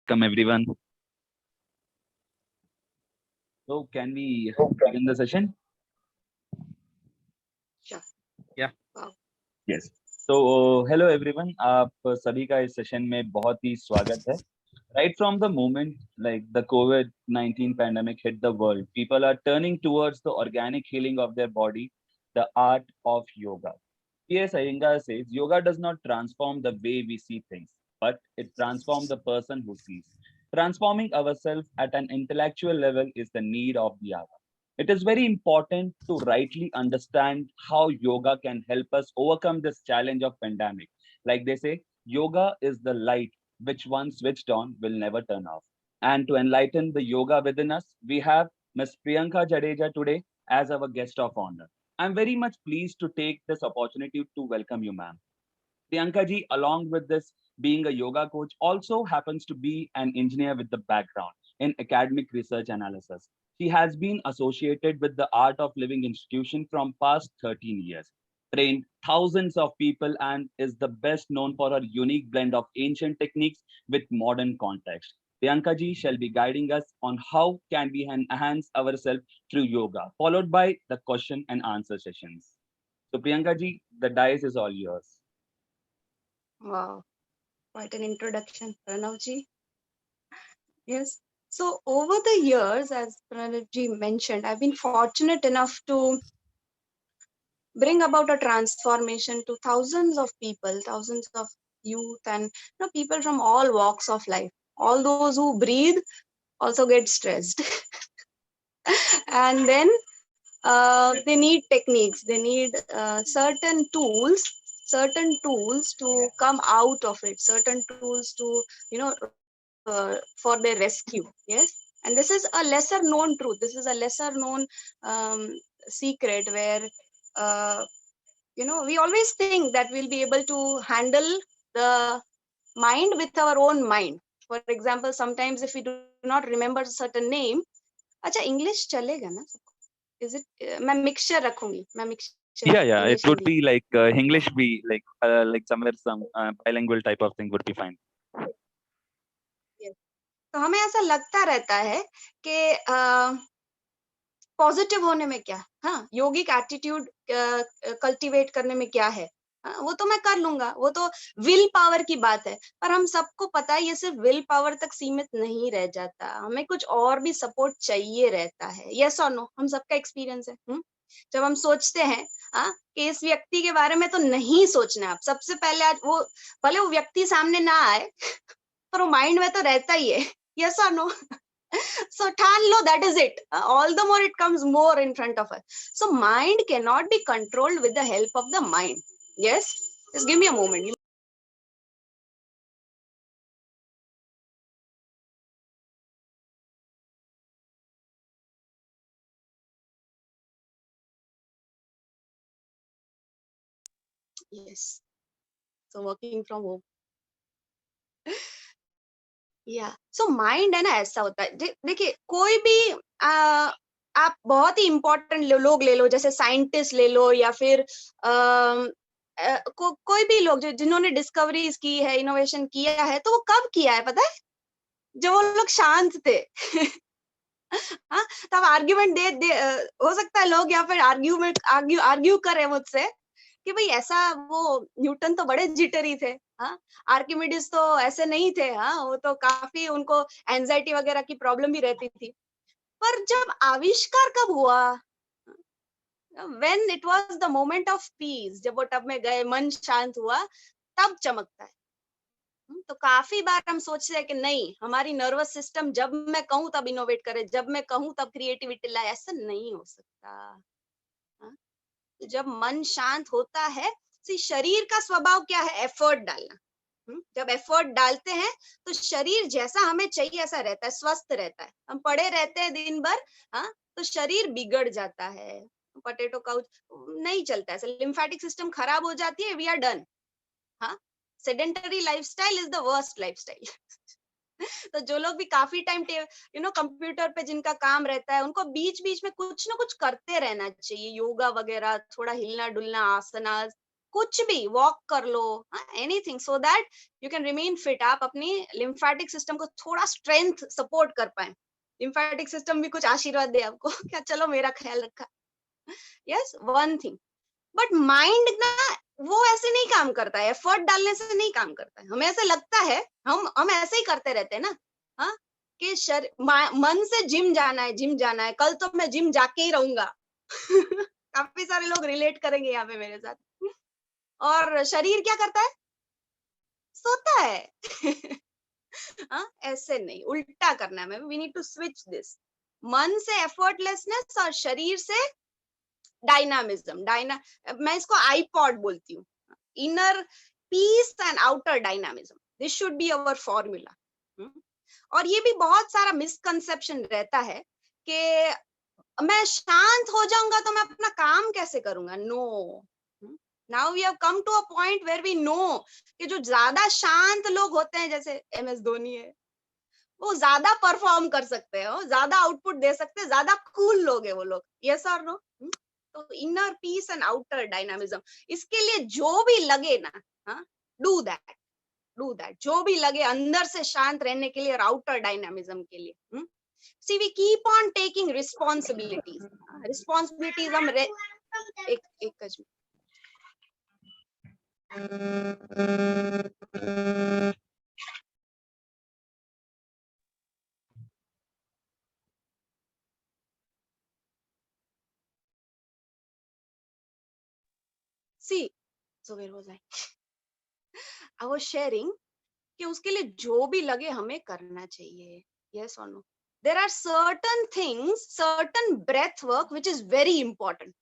Welcome everyone. So can we begin the session? Sure. Yeah. Wow. Yes. So hello everyone. आप सभी का इस session में बहुत ही स्वागत है. Right from the moment like the COVID-19 pandemic hit the world, people are turning towards the organic healing of their body, the art of yoga. P.S. Iyengar says yoga does not transform the way we see things, but it transforms the person who sees. Transforming ourselves at an intellectual level is the need of the hour. It is very important to rightly understand how yoga can help us overcome this challenge of pandemic. Like they say, yoga is the light which once switched on will never turn off. And to enlighten the yoga within us, we have Ms. Priyanka Jadeja today as our guest of honor. I'm very much pleased to take this opportunity to welcome you, ma'am. Priyanka ji, along with this being a yoga coach, also happens to be an engineer with the background in academic research analysis. She has been associated with the Art of Living institution from past 13 years, trained thousands of people and is the best known for her unique blend of ancient techniques with modern context. Priyanka ji shall be guiding us on how can we enhance ourselves through yoga, followed by the question and answer sessions. So Priyanka ji, the dice is all yours. Wow. Quite an introduction, Pranavji. Yes. So over the years, as Pranavji mentioned, I've been fortunate enough to bring about a transformation to thousands of people, thousands of youth, and people from all walks of life. All those who breathe also get stressed, and then they need techniques. They need certain tools to come out of it, certain tools to for their rescue. Yes. And this is a lesser known truth, this is a lesser known secret where uh, we always think that we'll be able to handle the mind with our own mind. For example, sometimes if we do not remember a certain name, अच्छा English चलेगा ना सबको? Is it मैं mixture रखूंगी, मैं mixture Yeah. English It would Hindi. be like English be like somewhere some bilingual type of thing would be fine. Yes. तो हमें ऐसा लगता रहता है कि पॉजिटिव होने में क्या, हाँ, योगिक एटीट्यूड कल्टीवेट करने में क्या है, हाँ, वो तो मैं कर लूंगा, वो तो विल पावर की बात है. पर हम सबको पता है ये सिर्फ विल पावर तक सीमित नहीं रह जाता, हमें कुछ और भी सपोर्ट चाहिए रहता है. यस और नो, हम सबका एक्सपीरियंस है. जब हम सोचते हैं कि इस व्यक्ति के बारे में तो नहीं सोचना, आप सबसे पहले आज वो भले वो व्यक्ति सामने ना आए पर वो माइंड में तो रहता ही है. यस और नो. So ठान लो, that is it. All the more it comes more in front of us. So mind cannot be controlled with the help of the mind. Yes, just give me a moment. Yes. So working from home. Yeah. So mind है ना, ऐसा होता है. देखिए कोई भी आप बहुत ही इम्पोर्टेंट लोग ले लो, जैसे साइंटिस्ट ले लो या फिर कोई भी लोग जिन्होंने डिस्कवरीज की है, इनोवेशन किया है, तो वो कब किया है पता है? जब वो लोग शांत थे. हाँ, तब आर्ग्यूमेंट हो सकता है लोग यहाँ पर आर्ग्यू करे मुझसे कि भाई ऐसा, वो न्यूटन तो बड़े जिटरी थे, हाँ, आर्किमिडीज तो ऐसे नहीं थे, हाँ, वो तो काफी उनको एंजाइटी वगैरह की प्रॉब्लम भी रहती थी. पर जब आविष्कार कब हुआ? When it was the moment of peace, जब वो टब में गए, मन शांत हुआ, तब चमकता है. तो काफी बार हम सोचते हैं कि नहीं, हमारी नर्वस सिस्टम जब मैं कहूँ तब इनोवेट करे, जब मैं कहूँ तब क्रिएटिविटी लाए. ऐसा नहीं हो सकता. हाँ? तो जब मन शांत होता है, शरीर का स्वभाव क्या है? एफर्ट डालना. जब एफर्ट डालते हैं तो शरीर जैसा हमें चाहिए ऐसा रहता है, स्वस्थ रहता है. हम पड़े रहते हैं दिन भर, हाँ, तो शरीर बिगड़ जाता है. पोटैटो काउच नहीं चलता है, लिम्फेटिक सिस्टम खराब हो जाती है, वी आर डन. हाँ, sedentary lifestyle is the worst lifestyle. तो जो लोग भी काफी टाइम कंप्यूटर पे जिनका काम रहता है, उनको बीच बीच में कुछ ना कुछ करते रहना चाहिए. योगा वगैरह, थोड़ा हिलना डुलना, आसना, कुछ भी वॉक कर लो, anything, so that you can remain fit, आप अपनी लिम्फेटिक सिस्टम को थोड़ा स्ट्रेंथ सपोर्ट कर पाए, लिम्फेटिक सिस्टम भी कुछ आशीर्वाद दे आपको क्या चलो मेरा ख्याल रखा। Yes, one thing. But mind ना वो ऐसे नहीं काम करता है, एफर्ट डालने से नहीं काम करता है। हमें ऐसे लगता है, हम ऐसे ही करते रहते हैं ना, हाँ, कि मन से जिम जाना है, जिम जाना है, कल तो मैं जिम जाके ही रहूंगा काफी सारे लोग रिलेट करेंगे यहाँ पे मेरे साथ। और शरीर क्या करता है? सोता है हाँ, ऐसे नहीं, उल्टा करना है। We need to switch this, मन से एफर्टलेसनेस और शरीर से डायनामिज्म। मैं इसको आईपॉड बोलती हूँ, inner peace and outer dynamism, this should be our formula. और ये भी बहुत सारा मिसकंसेप्शन रहता है कि मैं शांत हो जाऊंगा तो मैं अपना काम कैसे करूंगा। No, now we have come to a point where we know कि जो ज्यादा शांत लोग होते हैं, जैसे MS धोनी है, वो ज्यादा परफॉर्म कर सकते हैं, ज्यादा आउटपुट दे सकते हैं, ज्यादा कूल लोग है वो लोग। यस और नो? तो inner peace and outer dynamism, इसके लिए जो भी लगे ना, हाँ, डू दैट, डू दैट, जो भी लगे अंदर से शांत रहने के लिए और आउटर डायनामिज्म के लिए। See we keep on taking responsibilities, responsibilities हम एक see, so where was I was sharing कि उसके लिए जो भी लगे हमें करना चाहिए। यस और no? There are certain things, certain breath work which is very important.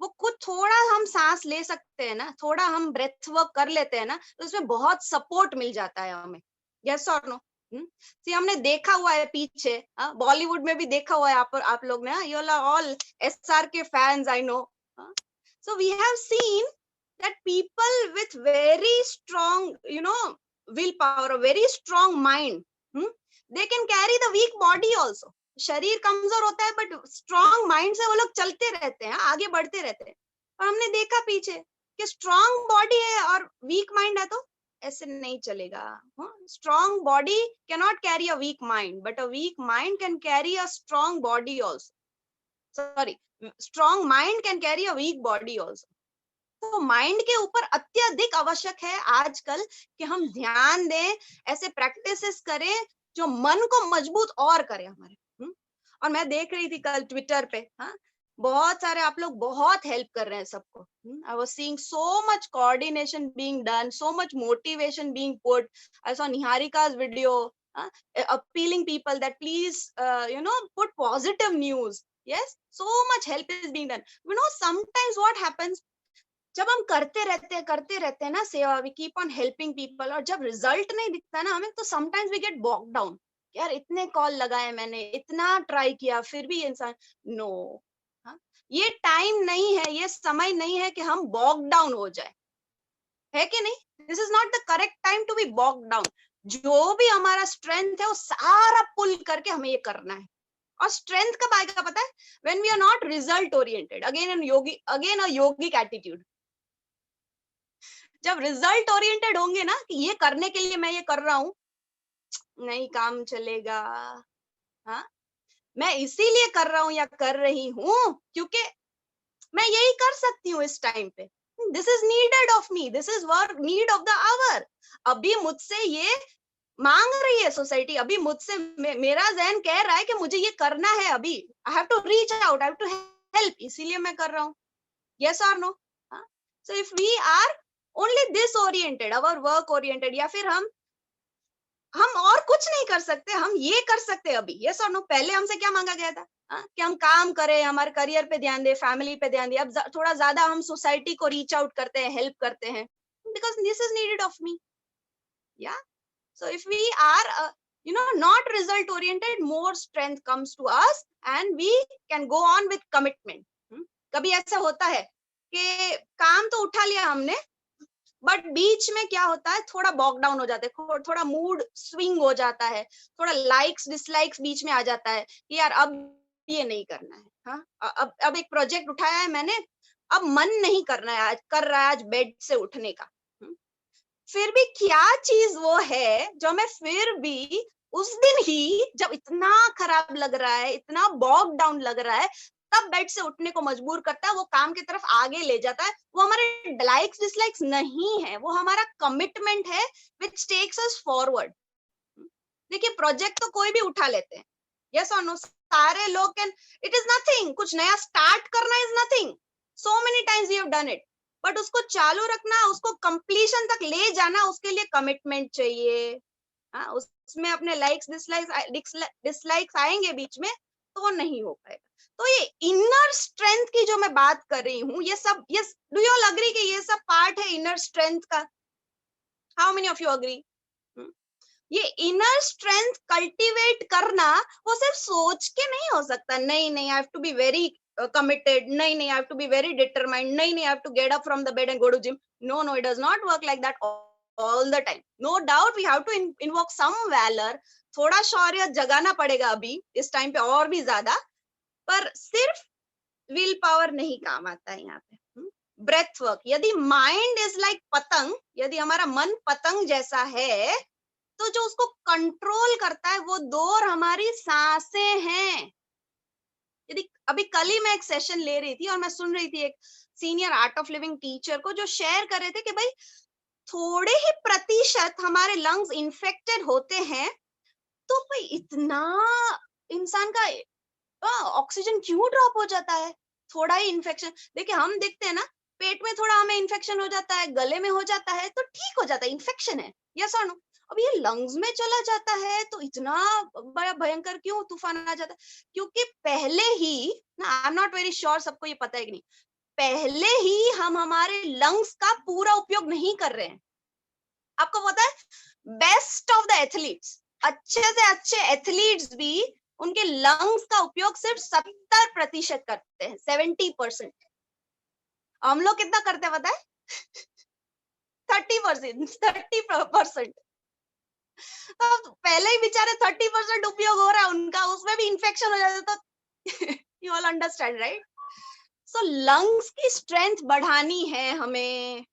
वो खुद थोड़ा हम सांस ले सकते हैं ना, थोड़ा हम ब्रेथ वर्क कर लेते हैं ना, तो उसमें बहुत सपोर्ट मिल जाता है हमें। यस और नो? सी, हमने देखा हुआ है पीछे, बॉलीवुड में भी देखा हुआ है आप लोग ने, you are all SRK fans, I know. So we have seen that people with very strong, willpower, a very strong mind, they can carry the weak body also. शरीर कमजोर होता है बट स्ट्रॉन्ग माइंड से वो लोग चलते रहते हैं, आगे बढ़ते रहते हैं। और हमने देखा पीछे कि स्ट्रॉन्ग बॉडी है और वीक माइंड है तो ऐसे नहीं चलेगा। Strong body cannot carry a weak mind, but a weak mind can carry a strong body also. Sorry, strong mind can carry a weak body also. तो माइंड के ऊपर अत्यधिक आवश्यक है आजकल कि हम ध्यान दें, ऐसे प्रैक्टिसेस करें जो मन को मजबूत और करे हमारे। और मैं देख रही थी कल ट्विटर पे, हाँ, बहुत सारे आप लोग बहुत हेल्प कर रहे हैं सबको। I was seeing so much coordination being done, so much motivation being put. I saw Niharika's video appealing people that please put positive news. Yes, so much help is being done. Sometimes what happens, जब हम करते रहते हैं ना सेवा, we keep on helping people, और जब result नहीं दिखता ना हमें, तो sometimes we get bogged down. यार इतने कॉल लगाए मैंने, इतना ट्राई किया, फिर भी इंसान नो। ये टाइम नहीं है, ये समय नहीं है कि हम बॉक्ड डाउन हो जाए, है कि नहीं? This is not the correct time to be boxed down. जो भी हमारा स्ट्रेंथ है वो सारा पुल करके हमें ये करना है। और स्ट्रेंथ कब आएगा पता है? When we are not result oriented, again a yogic attitude. जब रिजल्ट ओरिएंटेड होंगे ना कि ये करने के लिए मैं ये कर रहा हूं, नहीं काम चलेगा। हाँ, मैं इसीलिए कर रहा हूं या कर रही हूं क्योंकि मैं यही कर सकती हूँ इस टाइम पे। This is needed of me, this is work need of the hour. अभी मुझसे ये मांग रही है सोसाइटी, अभी मुझसे मेरा जहन कह रहा है कि मुझे ये करना है, अभी I have to reach out, I have to help, इसीलिए मैं कर रहा हूँ। यस और no? So if we are only this oriented, our work oriented, या फिर हम और कुछ नहीं कर सकते, हम ये कर सकते हैं अभी। यस और नो? पहले हमसे क्या मांगा गया था? कि हम काम करें, हमारे करियर पे ध्यान दें, फैमिली पे ध्यान दें। अब थोड़ा ज्यादा हम सोसाइटी को रीच आउट करते हैं, हेल्प करते हैं, because this is needed of मी। या, so if we are not result oriented, more strength comes to us and we can go on with commitment. कभी ऐसा होता है कि काम तो उठा लिया हमने, बट बीच में क्या होता है, थोड़ा बॉक डाउन हो जाता है, थोड़ा मूड स्विंग हो जाता है, थोड़ा लाइक्स डिसलाइक्स बीच में आ जाता है कि यार अब ये नहीं करना है। हाँ, अब एक प्रोजेक्ट उठाया है मैंने, अब मन नहीं करना है, आज कर रहा है आज बेड से उठने का। फिर भी क्या चीज वो है जो हमें फिर भी उस दिन ही, जब इतना खराब लग रहा है, इतना बॉग डाउन लग रहा है, तब बेड से उठने को मजबूर करता है, वो काम की तरफ आगे ले जाता है। वो हमारे लाइक्स डिसलाइक्स नहीं है, वो हमारा कमिटमेंट है विच टेक्स अस फॉरवर्ड। देखिए प्रोजेक्ट तो कोई भी उठा लेते हैं, यस और नो, सारे लोग कैन, इट इज नथिंग, कुछ नया स्टार्ट करना is nothing, so many times we have done it, but उसको चालू रखना, उसको कंप्लीशन तक ले जाना, उसके लिए कमिटमेंट चाहिए। हाँ, उसमें अपने लाइक्स डिसलाइक्स आएंगे बीच में, तो वो नहीं हो पाएगा। तो ये इनर स्ट्रेंथ की जो मैं बात कर रही हूँ, ये सब, yes, do you all agree कि ये सब पार्ट है इनर स्ट्रेंथ का? How many of you agree? ये इनर स्ट्रेंथ कल्टीवेट करना, वो सिर्फ सोच के नहीं हो सकता, नहीं नहीं I have to be very committed, नहीं नहीं I have to be very determined, नहीं नहीं I have to get up from the bed and go to gym. No, no, it does not work like that all the time. No doubt we have to invoke some valor, थोड़ा शौर्य जगाना पड़ेगा अभी इस time पे और भी ज्यादा, पर सिर्फ विल पावर नहीं काम आता है यहाँ पे। ब्रेथ वर्क, यदि माइंड इज लाइक पतंग, यदि हमारा मन पतंग जैसा है, तो जो उसको कंट्रोल करता है वो दौर हमारी सांसें हैं। यदि अभी कल ही मैं एक सेशन ले रही थी और मैं सुन रही थी एक senior art of living teacher को, जो शेयर कर रहे थे कि भाई थोड़े ही प्रतिशत हमारे लंग्स इन्फेक्टेड होते हैं, तो भाई इतना इंसान का ऑक्सीजन क्यों ड्रॉप हो जाता है? थोड़ा ही इन्फेक्शन, देखिए हम देखते हैं ना, पेट में थोड़ा हमें इन्फेक्शन हो जाता है, गले में हो जाता है तो ठीक हो जाता है, इन्फेक्शन है, यस और नो। अब ये लंग्स में चला जाता है तो इतना बड़ा भयंकर क्यों तूफान आ जाता है? क्योंकि पहले ही ना, I am not very sure सबको ये पता है कि नहीं, पहले ही हम हमारे लंग्स का पूरा उपयोग नहीं कर रहे हैं। आपको पता है बेस्ट ऑफ द एथलीट्स, अच्छे से अच्छे एथलीट्स भी उनके लंग्स का उपयोग सिर्फ 70% करते हैं, 70%। हम लोग कितना करते हैं पता है? 30%। तो पहले ही बेचारे 30% उपयोग हो रहा है उनका, उसमें भी इन्फेक्शन हो जाता है, तो you all understand right? So lungs की स्ट्रेंथ बढ़ानी है हमें।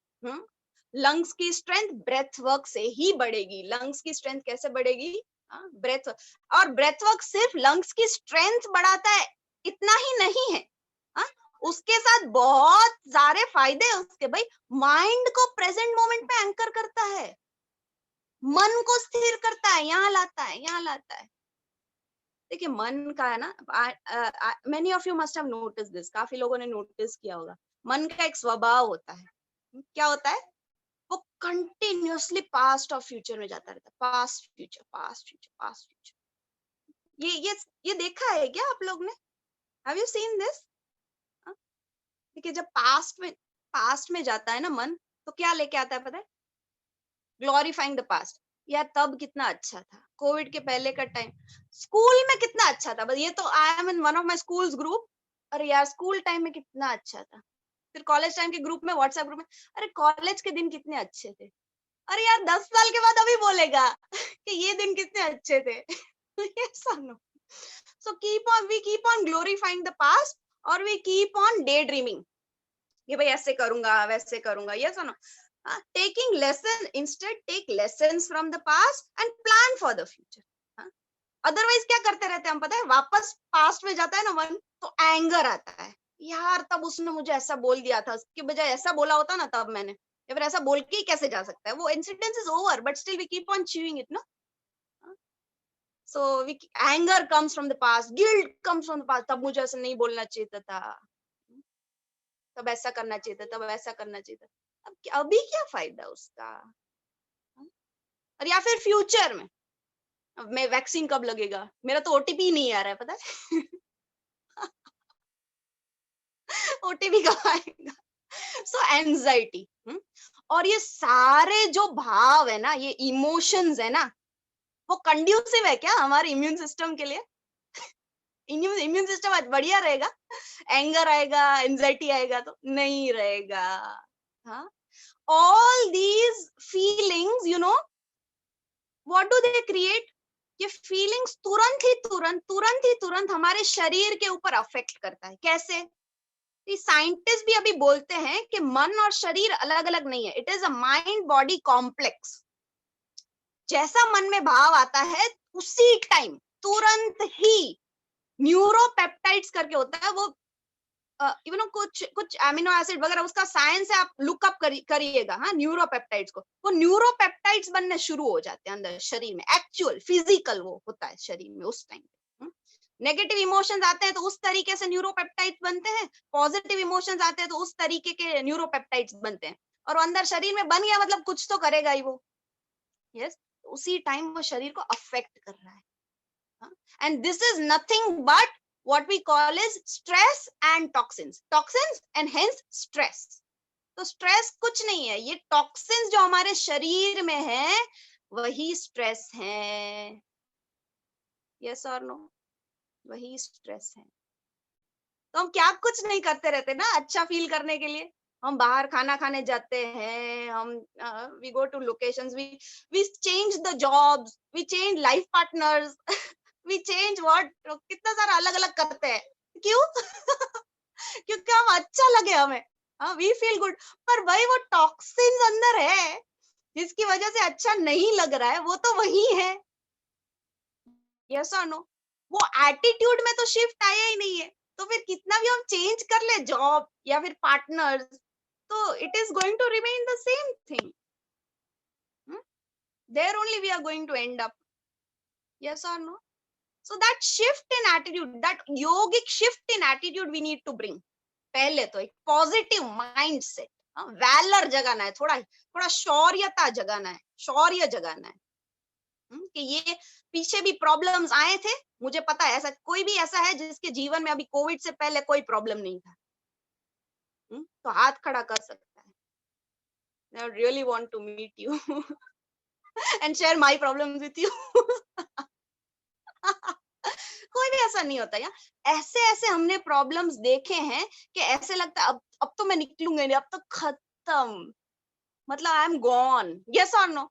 लंग्स की स्ट्रेंथ ब्रेथ वर्क से ही बढ़ेगी। लंग्स की स्ट्रेंथ कैसे बढ़ेगी? ब्रेथ, और ब्रेथ वर्क सिर्फ लंग्स की स्ट्रेंथ बढ़ाता है इतना ही नहीं है, उसके साथ बहुत सारे फायदे हैं उसके। भाई माइंड को प्रेजेंट मोमेंट में एंकर करता है, मन को स्थिर करता है, यहाँ लाता है, यहाँ लाता है। देखिए मन का है ना, many of you must have notice this, काफी लोगों ने नोटिस किया होगा, मन का एक स्वभाव होता है। क्या होता है? वो कंटिन्यूअसली पास्ट और फ्यूचर में जाता रहता है, past future past future past future. ये देखा है क्या आप लोग ने? Have you seen this? देखिए जब पास्ट में जाता है ना मन, तो क्या लेके आता है पता है? Glorifying the past. यार तब कितना अच्छा था, कोविड के पहले का टाइम, स्कूल में कितना अच्छा था, बस ये तो I am in one of my schools group, अरे यार स्कूल टाइम में कितना अच्छा था। फिर कॉलेज टाइम के ग्रुप में, व्हाट्सएप ग्रुप में, अरे कॉलेज के दिन कितने अच्छे थे। अरे यार 10 साल के बाद अभी बोलेगा कि ये दिन कितने अच्छे थे। So we keep on glorifying the past, और we keep on daydreaming, ये भाई ऐसे करूंगा वैसे करूंगा, yes or no? Taking lesson, instead take lessons from the past and plan for the future. Otherwise क्या करते रहते हैं हम पता है? वापस पास्ट में जाता है ना मन, तो एंगर आता है, यार तब उसने मुझे ऐसा बोल दिया था, उसके बजाय ऐसा बोला होता ना तब मैंने, या फिर ऐसा बोल के ही कैसे जा सकता है? वो incidence is over but still we keep on chewing it, no? So anger comes from the past, guilt comes from the past, तब मुझे ऐसा नहीं बोलना चाहिए था, तब ऐसा करना चाहिए था, तब ऐसा करना चाहिए था। अब अभी क्या फायदा उसका? और या फिर फ्यूचर में, अब मैं वैक्सीन कब लगेगा, मेरा तो ओटीपी नहीं आ रहा है पता है। ओटीपी कब आएगा? सो एंजाइटी, और ये सारे जो भाव है ना, ये इमोशंस है ना, वो कंड्यूसिव है क्या हमारे इम्यून सिस्टम के लिए? इम्यून सिस्टम बढ़िया रहेगा? एंगर आएगा, एंजाइटी आएगा तो नहीं रहेगा। हाँ, all these feelings, you know what do they create? ये फीलिंग्स तुरंत ही तुरंत हमारे शरीर के ऊपर अफेक्ट करता है। कैसे? साइंटिस्ट भी अभी बोलते हैं कि मन और शरीर अलग अलग नहीं है, it is a mind body complex. जैसा मन में भाव आता है उसी टाइम तुरंत ही न्यूरोपेप्टाइड्स करके होता है, वो इवन कुछ कुछ एमिनो एसिड वगैरह, उसका साइंस है, आप लुकअप करिएगा, हाँ, न्यूरोपेप्टाइड्स को, वो न्यूरोपेप्टाइड्स बनने शुरू हो जाते हैं अंदर शरीर में, एक्चुअल फिजिकल वो होता है शरीर में उस टाइम। नेगेटिव इमोशंस आते हैं तो उस तरीके से न्यूरोपेप्टाइड्स बनते हैं, पॉजिटिव इमोशंस आते हैं तो उस तरीके के न्यूरोपेप्टाइड्स बनते हैं, और अंदर शरीर में बन गया मतलब कुछ तो करेगा ही वो। यस, उसी टाइम वो शरीर को अफेक्ट कर रहा है। And this is nothing but what we call is stress and toxins. Toxins and hence stress. तो स्ट्रेस कुछ नहीं है, ये टॉक्सिन्स जो हमारे शरीर में है वही स्ट्रेस है। यस और नो, वही स्ट्रेस है। तो हम क्या कुछ नहीं करते रहते ना अच्छा फील करने के लिए, हम बाहर खाना खाने जाते हैं, हम we go to locations, we change the jobs, we change life partners, we change what, कितना सारा अलग अलग करते हैं, क्यों? क्योंकि हम अच्छा लगे हमें, हाँ, वी फील गुड। पर भाई वो टॉक्सिन्स अंदर है जिसकी वजह से अच्छा नहीं लग रहा है, वो तो वही है। यस और नो, वो एटीट्यूड में तो शिफ्ट आया ही नहीं है, तो फिर कितना भी हम चेंज कर ले जॉब या फिर पार्टनर्स, तो it is going to remain the same thing, there only we are going to end up. Yes और no, so that shift in attitude, that yogic shift in attitude we need to bring। पहले तो एक positive mindset, valour जगाना है, थोड़ा थोड़ा शौर्यता जगाना है, शौर्य जगाना है, कि ये पीछे भी प्रॉब्लम्स आए थे, मुझे पता है, ऐसा कोई भी ऐसा है जिसके जीवन में अभी कोविड से पहले कोई प्रॉब्लम नहीं था, तो हाथ खड़ा कर सकता है। I really want to meet you and share my problems with you। कोई भी ऐसा नहीं होता यार, ऐसे ऐसे हमने प्रॉब्लम्स देखे हैं कि ऐसे लगता है अब तो मैं निकलूंगा नहीं, अब तो खत्म, मतलब आई एम गॉन। यस और नो?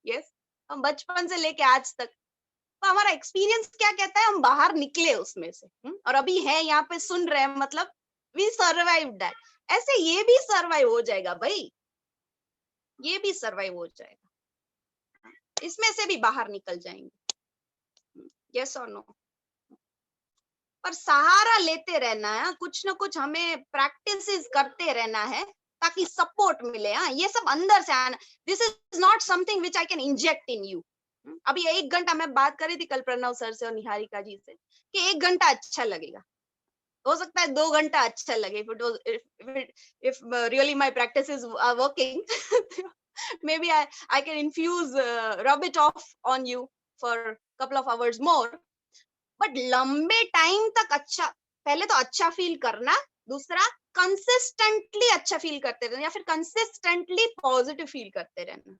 यस, हम बचपन से लेके आज तक, तो हमारा एक्सपीरियंस क्या कहता है, हम बाहर निकले उसमें से, और अभी है यहाँ पे सुन रहे हैं, मतलब वी सर्वाइव दैट। ऐसे ये भी सर्वाइव हो जाएगा भाई, ये भी सर्वाइव हो जाएगा, इसमें से भी बाहर निकल जाएंगे। यस और नो? पर सहारा लेते रहना है, कुछ ना कुछ हमें प्रैक्टिसेस करते रहना है ताकि सपोर्ट मिले। हाँ, ये सब अंदर से आना, this is not something which I can inject in you. अभी 1 घंटा मैं बात करी थी कल प्रणव सर से और निहारिका जी से कि 1 घंटा अच्छा लगेगा, हो सकता है 2 घंटा अच्छा लगे, if really my practices are working maybe I can infuse rub it off on you for couple of hours more, but लंबे टाइम तक अच्छा, पहले तो अच्छा फील करना, दूसरा कंसिस्टेंटली अच्छा फील करते रहना या फिर कंसिस्टेंटली पॉजिटिव फील करते रहना,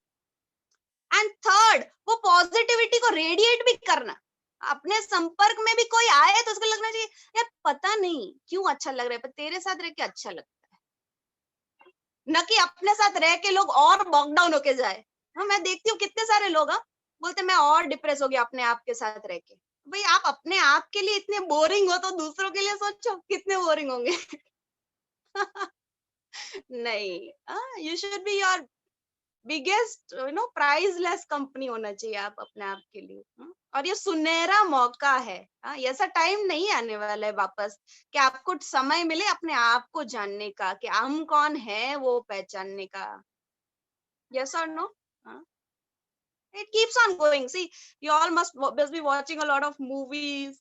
एंड थर्ड वो पॉजिटिविटी को रेडिएट भी करना। अपने संपर्क में भी कोई आए तो उसको लगना चाहिए यार पता नहीं क्यों अच्छा लग रहा है, पर तेरे साथ रह के अच्छा लगता है, न कि अपने साथ रह के लोग और बॉकडाउन होके जाए। हाँ, मैं देखती हूँ कितने सारे लोग बोलते मैं और डिप्रेस हो गया अपने आप के साथ रह के। भाई आप अपने आप के लिए इतने बोरिंग हो तो दूसरों के लिए सोचो कितने बोरिंग होंगे। नहीं, you should be your biggest priceless company होना चाहिए आप अपने आप के लिए। और ये सुनहरा मौका है, ऐसा टाइम नहीं आने वाला है वापस कि आपको समय मिले अपने आप को जानने का, कि हम कौन है वो पहचानने का। यस और no? It keeps on going. See, you all must be watching a lot of movies.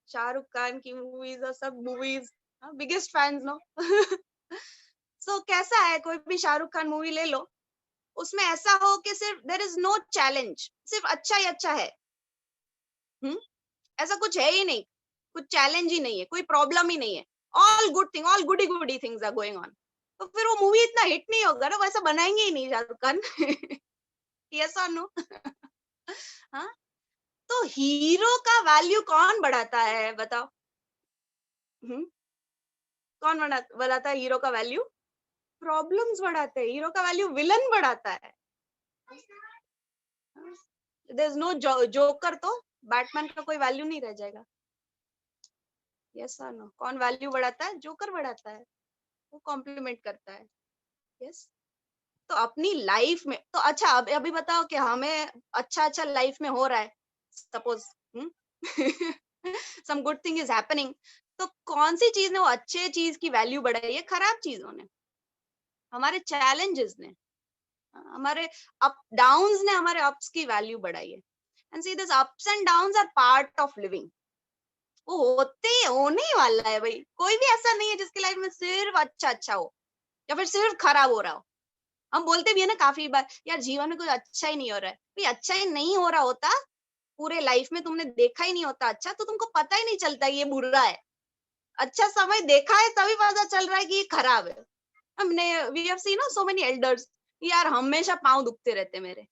Shahrukh Khan की movies और सब movies, biggest fans no? So कैसा है, कोई भी शाहरुख खान मूवी ले लो, उसमें ऐसा हो कि सिर्फ there is no challenge, सिर्फ अच्छा ही अच्छा है। ऐसा कुछ है ही नहीं, कुछ चैलेंज ही नहीं है, कोई प्रॉब्लम ही नहीं है, all good thing, all goody goody things are going on. तो फिर वो मूवी इतना हिट नहीं होगा ना, वैसा बनाएंगे ही नहीं शाहरुख खान। यस और नो? हाँ, तो हीरो का वैल्यू कौन बढ़ाता है बताओ? कौन बढ़ाता है हीरो का वैल्यू? प्रॉब्लम्स बढ़ाते हैं, हीरो का वैल्यू विलन बढ़ाता है। देयर इज नो जोकर तो बैटमैन का कोई वैल्यू नहीं रह जाएगा। यस और नो? कौन वैल्यू बढ़ाता है? जोकर बढ़ाता है, वो कॉम्प्लीमेंट करता है। यस। तो अपनी लाइफ में तो अच्छा, अभी बताओ कि हमें अच्छा अच्छा लाइफ में हो रहा है, suppose some good thing is happening, तो कौन सी चीज ने वो अच्छे चीज की वैल्यू बढ़ाई है? खराब चीजों ने, हमारे चैलेंजेस ने, हमारे अप डाउन्स ने हमारे अप्स की वैल्यू बढ़ाई है। And see this ups and downs are part of living. वो होने ही वाला है भाई। कोई भी ऐसा नहीं है जिसकी लाइफ में सिर्फ अच्छा अच्छा हो या फिर सिर्फ खराब हो रहा हो। हम बोलते भी है ना काफी बार, यार जीवन में कुछ अच्छा ही नहीं हो रहा है। भाई अच्छा ही नहीं हो रहा होता, पूरे लाइफ में तुमने देखा ही नहीं होता अच्छा, तो तुमको पता ही नहीं चलता ये बुरा है। अच्छा समय देखा है तभी पता चल रहा है कि ये खराब है। हमने we have seen so many elders, यार हमेशा पाँव दुखते रहते मेरे।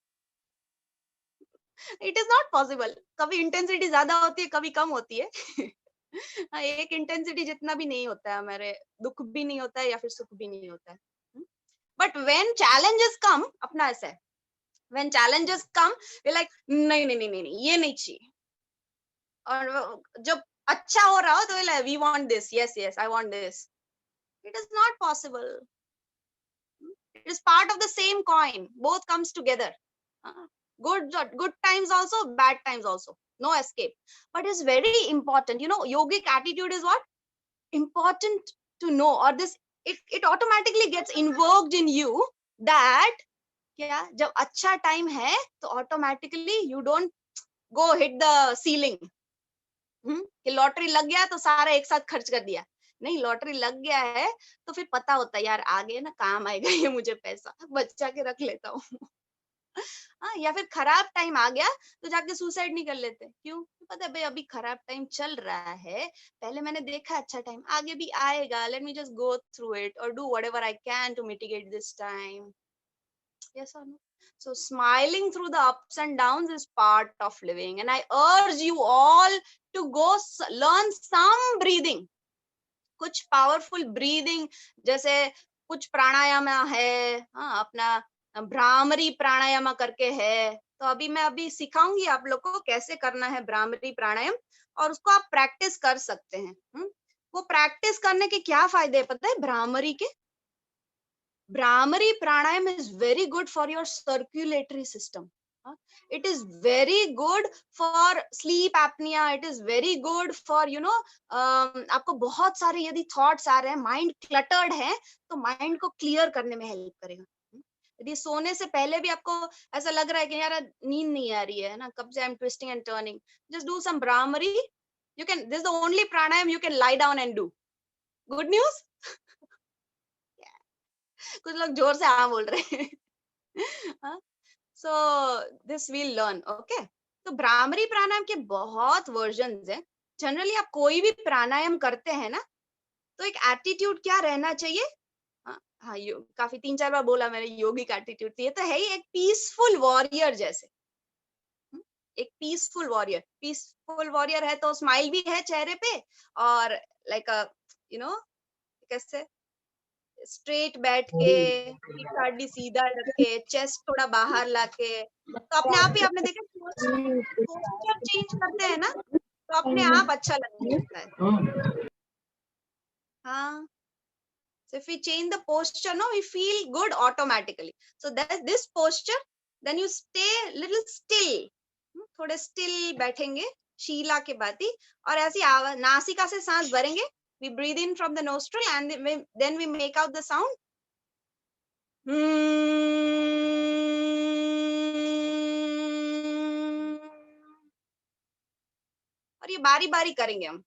It is not possible. कभी इंटेंसिटी ज्यादा होती है, कभी कम होती है। हाँ, एक इंटेंसिटी जितना भी नहीं होता है हमारे, दुख भी नहीं होता है या फिर सुख भी नहीं होता है। बट व्हेन चैलेंजेस कम, अपना ऐसा है, when challenges come we like नहीं नहीं नहीं नहीं नहीं, ये नहीं चाहिए। और जब अच्छा हो रहा हो तो like we want this, yes yes I want this. It is not possible. It is part of the same coin, both comes together. Good times also, bad times also, no escape. But it's very important, yogic attitude is what important to know, or this it automatically gets invoked in you, that क्या जब अच्छा time है तो automatically you don't go hit the ceiling, कि lottery लग गया तो सारा एक साथ खर्च कर दिया। नहीं, लॉटरी लग गया है तो फिर पता होता है यार आगे ना काम आएगा ये, मुझे पैसा बचा के रख लेता हूँ। हाँ, या फिर खराब टाइम आ गया तो जाके सुसाइड नहीं कर लेते। क्यों? पता है भाई अभी खराब टाइम चल रहा है, पहले मैंने देखा अच्छा टाइम, आगे भी आएगा, let me just go through it और do whatever I can to mitigate this time. Yes or no? So smiling through the ups and downs is part of living, and I urge you all to go learn some breathing. कुछ powerful breathing, जैसे कुछ प्राणायाम है, हाँ अपना भ्रामरी प्राणायाम करके है, तो मैं सिखाऊंगी आप लोग को कैसे करना है भ्रामरी प्राणायाम, और उसको आप प्रैक्टिस कर सकते हैं। वो प्रैक्टिस करने के क्या फायदे है पता है भ्रामरी के? Brahmari pranayam is very good for your circulatory system. It is very good for sleep apnea. It is very good for आपको बहुत सारे यदि thoughts आ रहे हैं, mind cluttered है, तो mind को clear करने में help करेगा। यदि सोने से पहले भी आपको ऐसा लग रहा है कि यार नींद नहीं आ रही है ना, कब से I'm twisting and turning, just do some Brahmari. This is the only pranayam you can lie down and do. Good news. कुछ लोग जोर से हाँ बोल रहे हैं। So this will learn, okay. तो भ्रामरी प्राणायाम के बहुत वर्जन्स हैं। जनरली आप कोई भी प्राणायाम करते हैं ना, तो एक एटीट्यूड क्या रहना चाहिए? हाँ हाँ, काफी 3-4 बार बोला मैंने योगिक एटीट्यूड, ये तो है ही एक पीसफुल वॉरियर जैसे। एक पीसफुल वॉरियर है तो स्माइल भी है चेहरे पे, और लाइक यू नो कैसे स्ट्रेट बैठ के, हड्डी सीधा रख के, चेस्ट थोड़ा बाहर लाके, तो अपने आप ही आपने देखा पोस्चर चेंज करते हैं ना, तो अपने आप अच्छा लगने लगता है। हाँ, so if we change the posture, no, we feel good automatically. So that this posture, then you stay little still, थोड़े still बैठेंगे शीला के बाती, और ऐसी आवाज नासिका से सांस भरेंगे, we breathe in from the nostril and then we make out the sound. और ये बारी बारी करेंगे हम।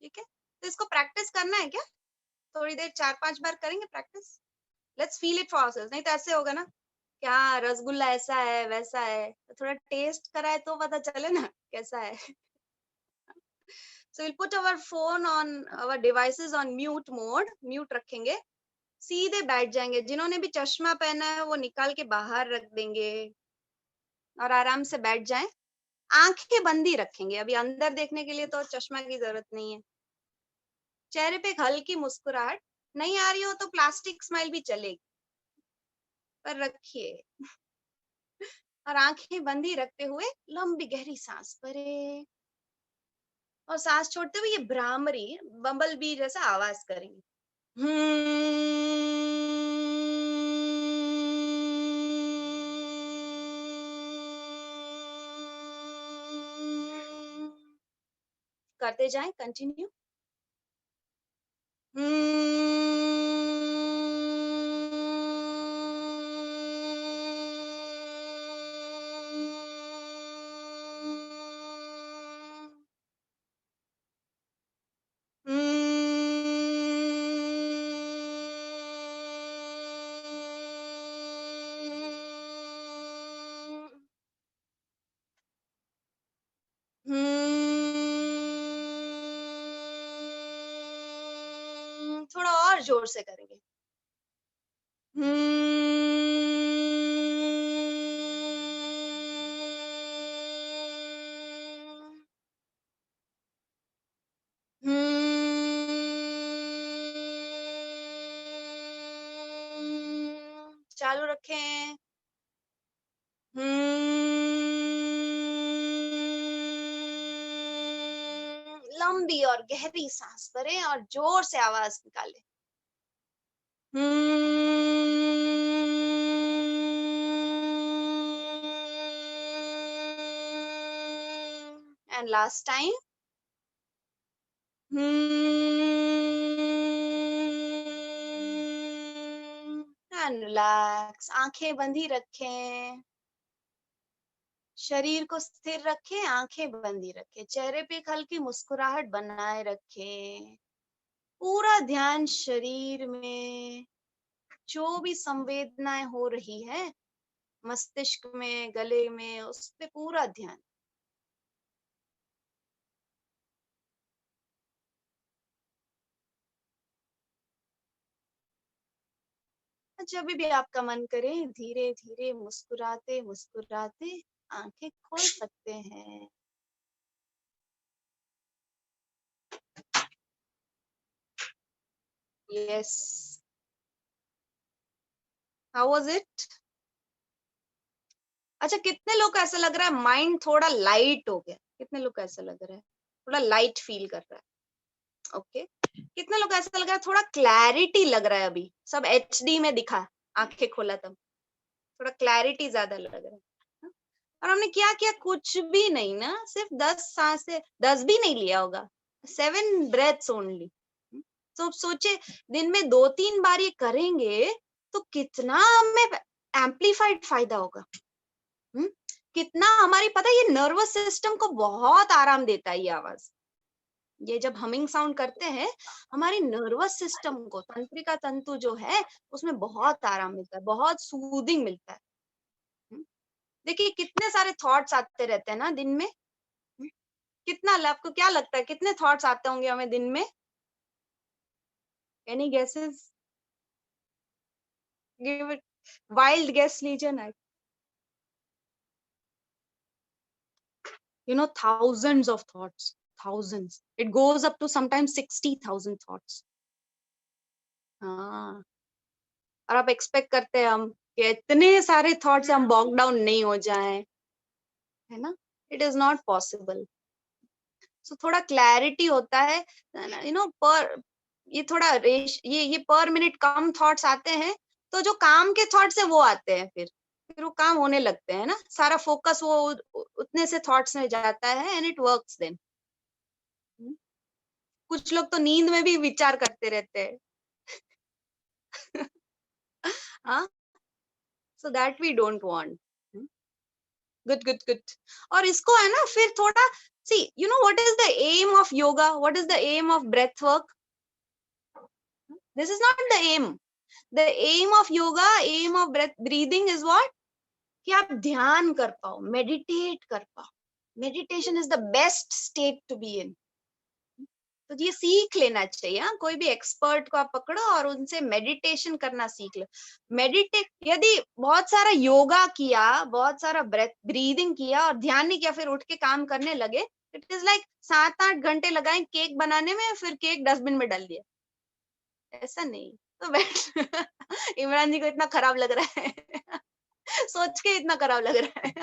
ठीक है, तो इसको प्रैक्टिस करना है क्या? थोड़ी देर 4-5 बार करेंगे practice. Let's feel it for ourselves. नहीं तो ऐसे होगा ना, क्या रसगुल्ला ऐसा है वैसा है, तो थोड़ा टेस्ट कराए तो पता चले ना कैसा है। So we'll put our phone on our devices on mute mode, mute रखेंगे, सीधे बैठ जाएंगे। जिन्होंने भी चश्मा पहना है वो निकाल के बाहर रख देंगे और आराम से बैठ जाएं। आंखें बंद ही रखेंगे, अभी अंदर देखने के लिए तो चश्मा की जरूरत नहीं है। चेहरे पे एक हल्की मुस्कुराहट, नहीं आ रही हो तो प्लास्टिक स्माइल भी चलेगी, पर रखिए। और आंखें बंद ही रखते हुए लंबी गहरी सांस भरे और सांस छोड़ते हुए ये भ्रामरी बम्बल बी जैसा आवाज करेंगे। करते जाएं, कंटिन्यू। थोड़ा और जोर से करेंगे। चालू रखें। लंबी और गहरी सांस भरें और जोर से आवाज निकालें। And last time. And relax, आंखें बंद ही रखें, शरीर को स्थिर रखें, आंखें बंद ही रखें, चेहरे पे एक हल्की मुस्कुराहट बनाए रखें। पूरा ध्यान शरीर में जो भी संवेदनाएं हो रही है, मस्तिष्क में, गले में, उस पे पूरा ध्यान। जब भी आपका मन करे धीरे धीरे मुस्कुराते मुस्कुराते आंखें खोल सकते हैं। Yes, how was it? अच्छा, कितने लोग को ऐसा लग रहा है माइंड थोड़ा लाइट हो गया? कितने लोग को ऐसा लग रहा है थोड़ा लाइट फील कर रहा है? ओके। कितने लोग को ऐसा लग रहा है थोड़ा क्लैरिटी लग रहा है? अभी सब एचडी में दिखा, आंखें खोला तब थोड़ा क्लैरिटी ज्यादा लग रहा है। हाँ? और हमने क्या किया? कुछ भी नहीं ना, सिर्फ 10 सांसें, 10 भी नहीं लिया होगा, 7 ब्रेथ्स ओनली। तो सोचे दिन में 2-3 बार ये करेंगे तो कितना हमें एम्पलीफाइड फायदा होगा। कितना हमारी, पता है ये नर्वस सिस्टम को बहुत आराम देता है ये आवाज। ये जब हमिंग साउंड करते हैं हमारी नर्वस सिस्टम को, तंत्रिका तंतु जो है उसमें बहुत आराम मिलता है, बहुत सूदिंग मिलता है। देखिए कितने सारे थॉट्स आते रहते हैं ना दिन में। कितना, आपको क्या लगता है कितने थॉट्स आते होंगे हमें दिन में? Any guesses? Give it wild guess लीजिए ना। Thousands of thoughts, thousands. It goes up to sometimes 60,000 thoughts. हाँ, और आप एक्सपेक्ट करते हैं हम कि इतने सारे थॉट्स से हम बॉग डाउन नहीं हो जाएं, है ना? It is not possible. So थोड़ा क्लैरिटी होता है, पर ये थोड़ा ये पर मिनट कम थॉट्स आते हैं, तो जो काम के थॉट्स है वो आते हैं, फिर वो काम होने लगते हैं ना, सारा फोकस वो उतने से थॉट्स में जाता है एंड इट वर्क्स देन। कुछ लोग तो नींद में भी विचार करते रहते हैं। हाँ, so that we don't want. Good good good. और इसको है ना फिर थोड़ा, see what is the aim of yoga, what is the aim of breath work? This is not the aim. The aim of yoga, aim of breath breathing is what? कि आप ध्यान कर पाओ, मेडिटेट कर पाओ। Meditation is the best state to be in. तो ये सीख लेना चाहिए। हाँ, कोई भी एक्सपर्ट को आप पकड़ो और उनसे मेडिटेशन करना सीख लो। मेडिटेट, यदि बहुत सारा योगा किया, बहुत सारा ब्रेथ ब्रीदिंग किया और ध्यान नहीं किया, फिर उठ के काम करने लगे, इट इज लाइक 7-8 घंटे लगाए केक बनाने में, फिर केक डस्टबिन में डाल दिया। ऐसा नहीं। तो बैठ इमरान जी को इतना खराब लग रहा है। सोच के इतना खराब लग रहा है।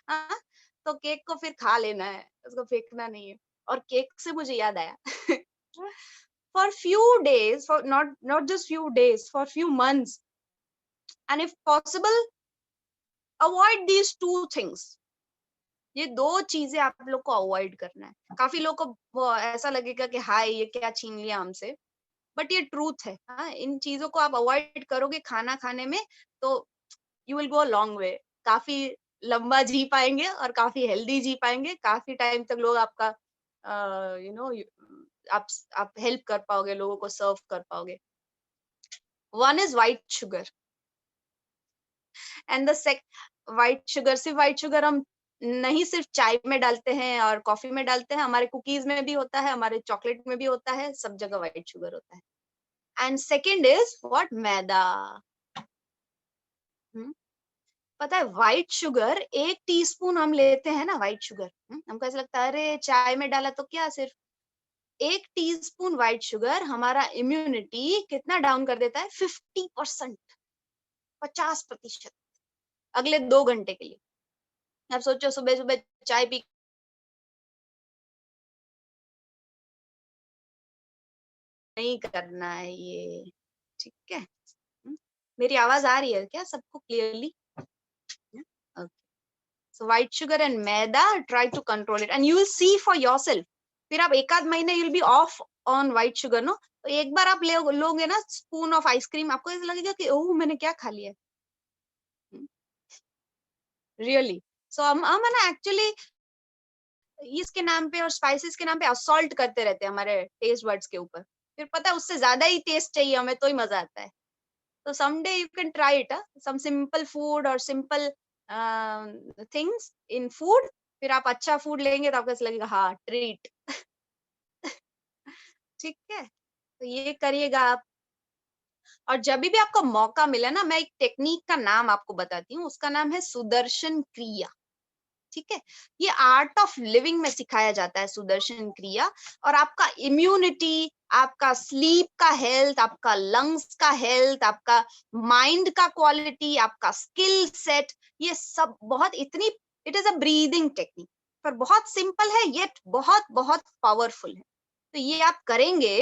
हाँ, तो केक को फिर खा लेना है, उसको फेंकना नहीं है। और केक से मुझे याद आया, for few days, for not just few days, for few months, and if possible avoid these two things. ये दो चीजें आप लोग को अवॉइड करना है। काफी लोग को वो ऐसा लगेगा कि हाय ये क्या छीन लिया हमसे, बट ये ट्रूथ है। हाँ, इन चीजों को आप अवॉइड करोगे खाना खाने में, तो you will go long way. काफी लंबा जी पाएंगे और काफी हेल्दी जी पाएंगे। काफी टाइम तक लोग आपका यू नो आप हेल्प कर पाओगे, लोगों को सर्व कर पाओगे। One is white sugar and the sake white sugar. सिर्फ व्हाइट शुगर हम नहीं सिर्फ चाय में डालते हैं और कॉफी में डालते हैं, हमारे कुकीज में भी होता है, हमारे चॉकलेट में भी होता है, सब जगह व्हाइट शुगर होता है। एंड सेकेंड इज व्हाट, मैदा। पता है व्हाइट शुगर 1 टीस्पून हम लेते हैं ना, व्हाइट शुगर, हमको ऐसा लगता है अरे चाय में डाला तो क्या, सिर्फ 1 टीस्पून व्हाइट शुगर हमारा इम्यूनिटी कितना डाउन कर देता है, 50%, 50%, अगले 2 घंटे के लिए। अब सोचो सुबह सुबह चाय पी नहीं करना है ये, ठीक है। मेरी आवाज आ रही है क्या सबको clearly? Okay, so white sugar and maida, try to control it and you will see for yourself. फिर आप एक आध महीने you will be off on white sugar, no. तो एक बार आप लोगे ना स्पून ऑफ आइसक्रीम, आपको ऐसा लगेगा कि ओह मैंने क्या खा लिया, रियली। सो हम है ना एक्चुअली इसके नाम पे और स्पाइसेस के नाम पे असॉल्ट करते रहते हैं हमारे टेस्ट बर्ड्स के ऊपर। फिर पता है उससे ज्यादा ही टेस्ट चाहिए हमें, तो ही मजा आता है। तो someday you can try it, some simple food or simple things in food। फिर आप अच्छा फूड लेंगे तो आपको ऐसा लगेगा हाँ ट्रीट। ठीक है, तो ये करिएगा आप। और जब भी आपको मौका मिले ना, मैं एक टेक्निक का नाम आपको बताती हूँ, उसका नाम है सुदर्शन क्रिया। ठीक है, ये आर्ट ऑफ लिविंग में सिखाया जाता है सुदर्शन क्रिया। और आपका इम्यूनिटी, आपका स्लीप का हेल्थ, आपका लंग्स का हेल्थ, आपका माइंड का क्वालिटी, आपका स्किल सेट, ये सब बहुत इतनी, it is a breathing technique, पर बहुत सिंपल है येट बहुत बहुत पावरफुल है। तो ये आप करेंगे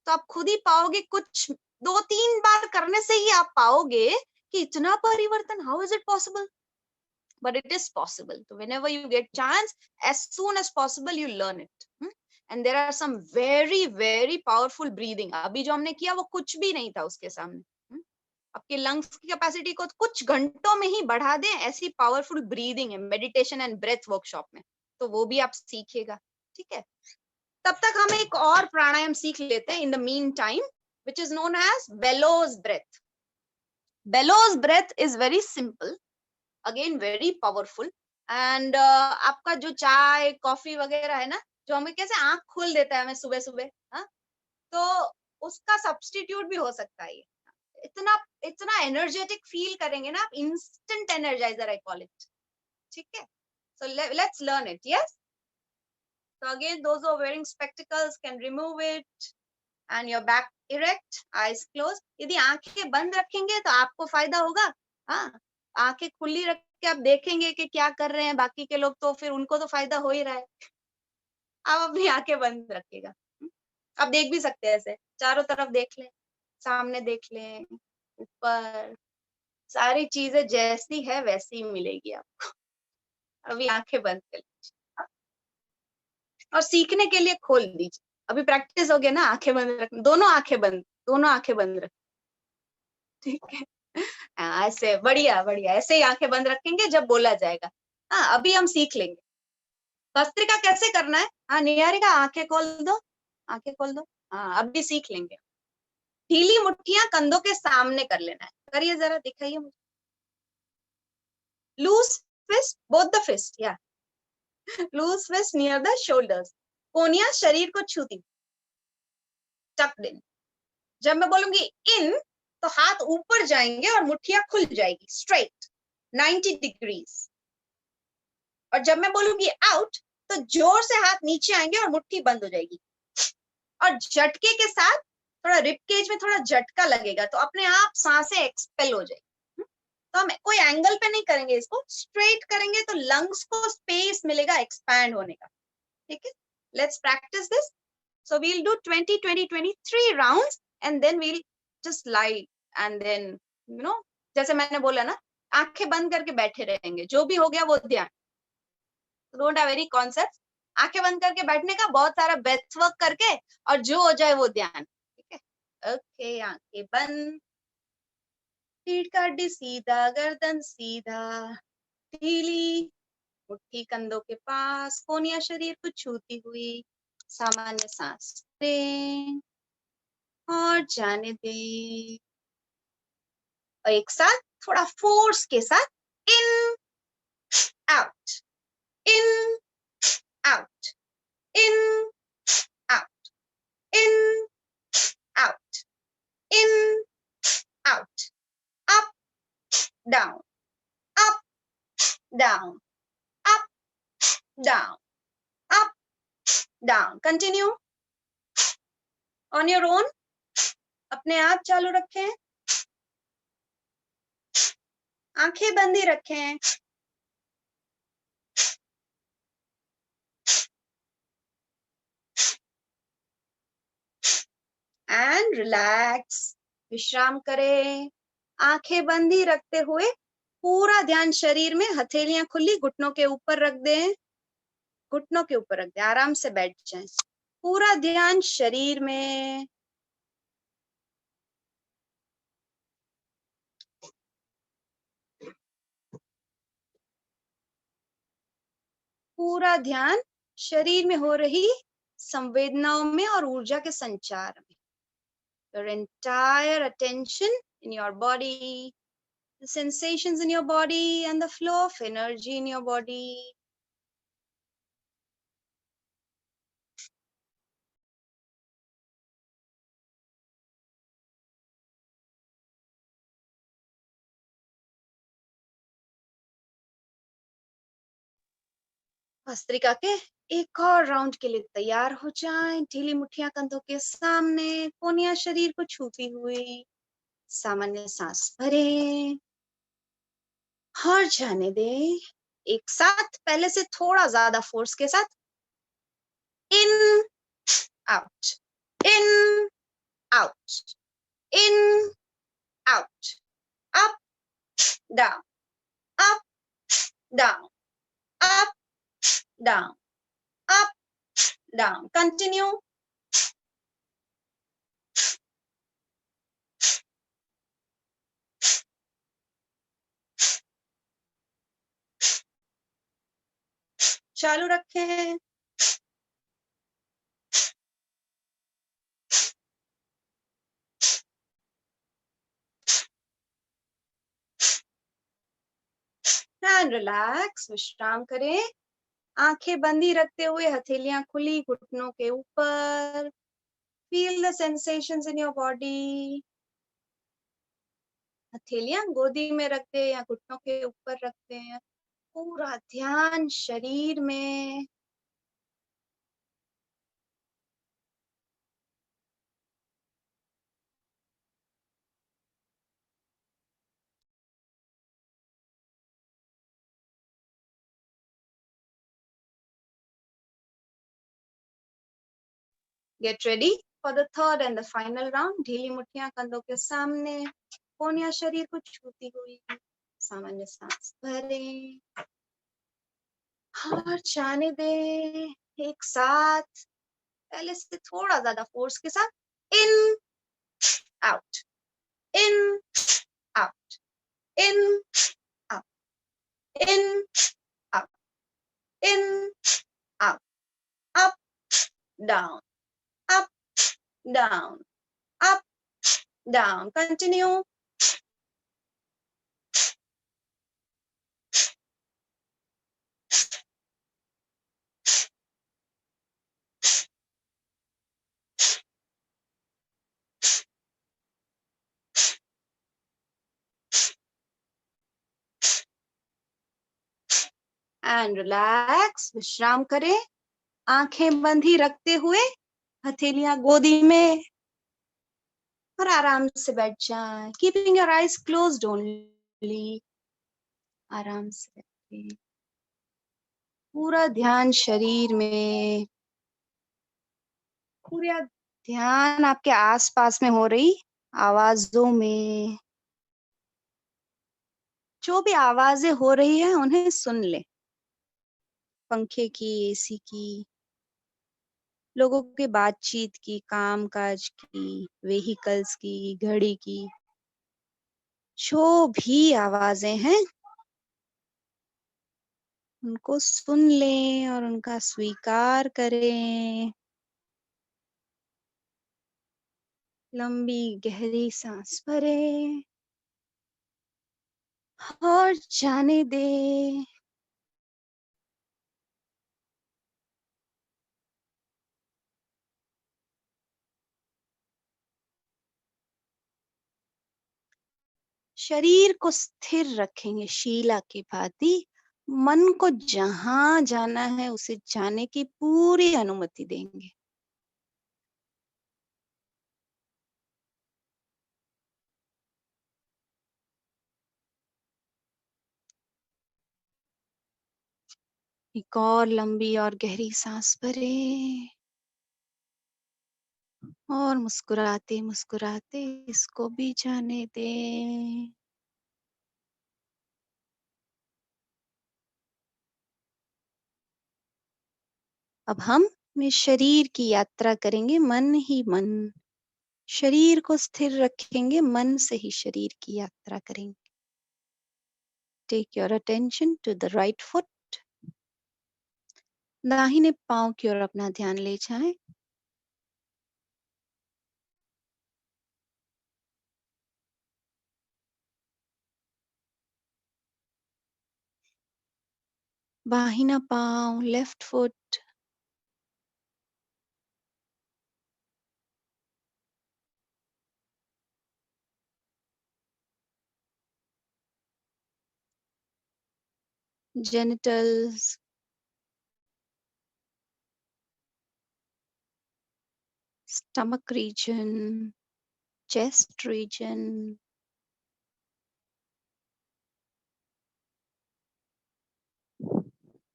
तो आप खुद ही पाओगे, कुछ 2-3 बार करने से ही आप पाओगे कि इतना परिवर्तन, how is it possible, but it is possible. So whenever you get chance, as soon as possible you learn it, and there are some very very powerful breathing। अभी जो हमने किया वो कुछ भी नहीं था उसके सामने। आपके लंग्स की कैपेसिटी को कुछ घंटों में ही बढ़ा दें, ऐसी पावरफुल ब्रीदिंग है मेडिटेशन एंड ब्रेथ वर्कशॉप में, तो वो भी आप सीखिएगा। ठीक है, तब तक हम एक और प्राणायाम सीख लेते हैं in the mean time, which is known as bellows breath। bellows breath is very simple, again very powerful. And आपका जो चाय कॉफी वगैरह है ना, जो हमें कैसे आंख खोल देता है हमें सुबह सुबह, हाँ, तो उसका सब्स्टिट्यूट भी हो सकता है ये। इतना इतना एनर्जेटिक फील करेंगे ना आप, instant energiser I call it. ठीक है, so let's learn it. Yes, so again those who are wearing spectacles can remove it and your back erect, eyes closed। यदि आंखें बंद रखेंगे तो आपको फायदा होगा, हाँ, आंखें खुली रख के आप देखेंगे कि क्या कर रहे हैं बाकी के लोग, तो फिर उनको तो फायदा हो ही रहा है। आप अपनी आंखें बंद रखिएगा। आप देख भी सकते हैं, ऐसे चारों तरफ देख लें, सामने देख लें, ऊपर, सारी चीजें जैसी है वैसी ही मिलेगी आपको। अभी आंखें बंद कर लीजिए और सीखने के लिए खोल दीजिए। अभी प्रैक्टिस हो गया ना, आंखें बंद रखना, दोनों आंखें बंद, दोनों आंखें बंद रख। ठीक है, ऐसे बढ़िया बढ़िया, ऐसे ही आंखें बंद रखेंगे जब बोला जाएगा। हाँ, अभी हम सीख लेंगे भस्त्रिका कैसे करना है। हाँ निहारिका, आंखें खोल दो, आंखें खोल दो। हाँ, अभी सीख लेंगे। ढीली मुट्ठियां कंधों के सामने कर लेना है, करिए जरा, दिखाइए मुझे। Loose fist, both the fist, या loose fist near the shoulders. कोनिया शरीर को छूती, टक्ड इन। जब मैं बोलूंगी इन तो हाथ ऊपर जाएंगे और मुट्ठियां खुल जाएगी स्ट्रेट 90 डिग्रीज। और जब मैं बोलूंगी आउट तो जोर से हाथ नीचे आएंगे और मुट्ठी बंद हो जाएगी। और झटके के साथ थोड़ा रिब केज में थोड़ा झटका लगेगा तो अपने आप सांसें एक्सपेल हो जाएगी। तो हम कोई एंगल पे नहीं करेंगे, इसको स्ट्रेट करेंगे तो लंग्स को स्पेस मिलेगा एक्सपैंड होने का. ठीक है, let's practice this. So we'll do 23 rounds and then we'll just lie and then जैसे मैंने बोला ना, आंखें बंद करके बैठे रहेंगे, जो भी हो गया वो ध्यान. Don't have any concept. आंखें बंद करके बैठने का, बहुत सारा ब्रेथ वर्क करके, और जो हो जाए वो ध्यान. ठीक है, ओके, आंखें बंद, पीठ का हड्डी सीधा, गर्दन सीधा, ढीली, मुट्ठी कंधों के पास, कोनिया शरीर को छूती हुई, सामान्य सांस लें और जाने दें. और एक साथ थोड़ा फोर्स के साथ in out, in out, in out, in out, in out, up down, up down, up down, up down. Continue on your own, अपने आप चालू रखें, आंखें बंद ही रखें. एंड रिलैक्स, विश्राम करें, आंखें बंद ही रखते हुए पूरा ध्यान शरीर में, हथेलियां खुली, घुटनों के ऊपर रख दें, घुटनों के ऊपर रख दें, आराम से बैठ जाएं. पूरा ध्यान शरीर में. पूरा ध्यान शरीर में हो रही संवेदनाओं में और ऊर्जा के संचार में. Your entire attention in your body, the sensations in your body and the flow of energy in your body. Bhastrika के एक और राउंड के लिए तैयार हो जाएं. ढीली मुट्ठियां कंधों के सामने, कोनिया शरीर को छूती हुई, सामान्य सांस भरें और जाने दें. एक साथ पहले से थोड़ा ज्यादा फोर्स के साथ in out, in out, in out, up down, up down, up down, up down. Continue. चालू रखें. एंड रिलैक्स, विश्राम करें, आंखें बंद ही रखते हुए, हथेलियां खुली, घुटनों के ऊपर. Feel the sensations in your body. हथेलियां गोदी में रखते हैं या घुटनों के ऊपर रखते हैं. पूरा ध्यान शरीर में. Get ready for the third and the final round. ढीली मुट्ठियां कंधों के सामने, कोनिया शरीर को छूती हुई, सामान्य सांस भरें और जाने दें. एक साथ पहले से थोड़ा ज्यादा फोर्स के साथ in out, in out, in out, in out, in out, up down, up down, up down. Continue. And relax, विश्राम करें, आंखें बंद ही रखते हुए, हथेलियां गोदी में, और आराम से बैठ जाएं. Keeping your eyes closed only. ली आराम से रखिए। पूरा ध्यान शरीर में, पूरा ध्यान आपके आसपास में हो रही आवाजों में। जो भी आवाजें हो रही है उन्हें सुन ले। पंखे की, एसी की, लोगों के बातचीत की, कामकाज की, व्हीकल्स की, घड़ी की, जो भी आवाजें हैं उनको सुन लें और उनका स्वीकार करें। लंबी गहरी सांस भरें और जाने दें। शरीर को स्थिर रखेंगे शीला की भांति। मन को जहां जाना है उसे जाने की पूरी अनुमति देंगे। एक और लंबी और गहरी सांस भरें और मुस्कुराते मुस्कुराते इसको भी जाने दें। अब हम अपने शरीर की यात्रा करेंगे मन ही मन। शरीर को स्थिर रखेंगे, मन से ही शरीर की यात्रा करेंगे। Take your attention to the right foot. दाहिने पांव की ओर अपना ध्यान ले जाएं। बाहिना पांव, left foot. Genitals, stomach region, chest region,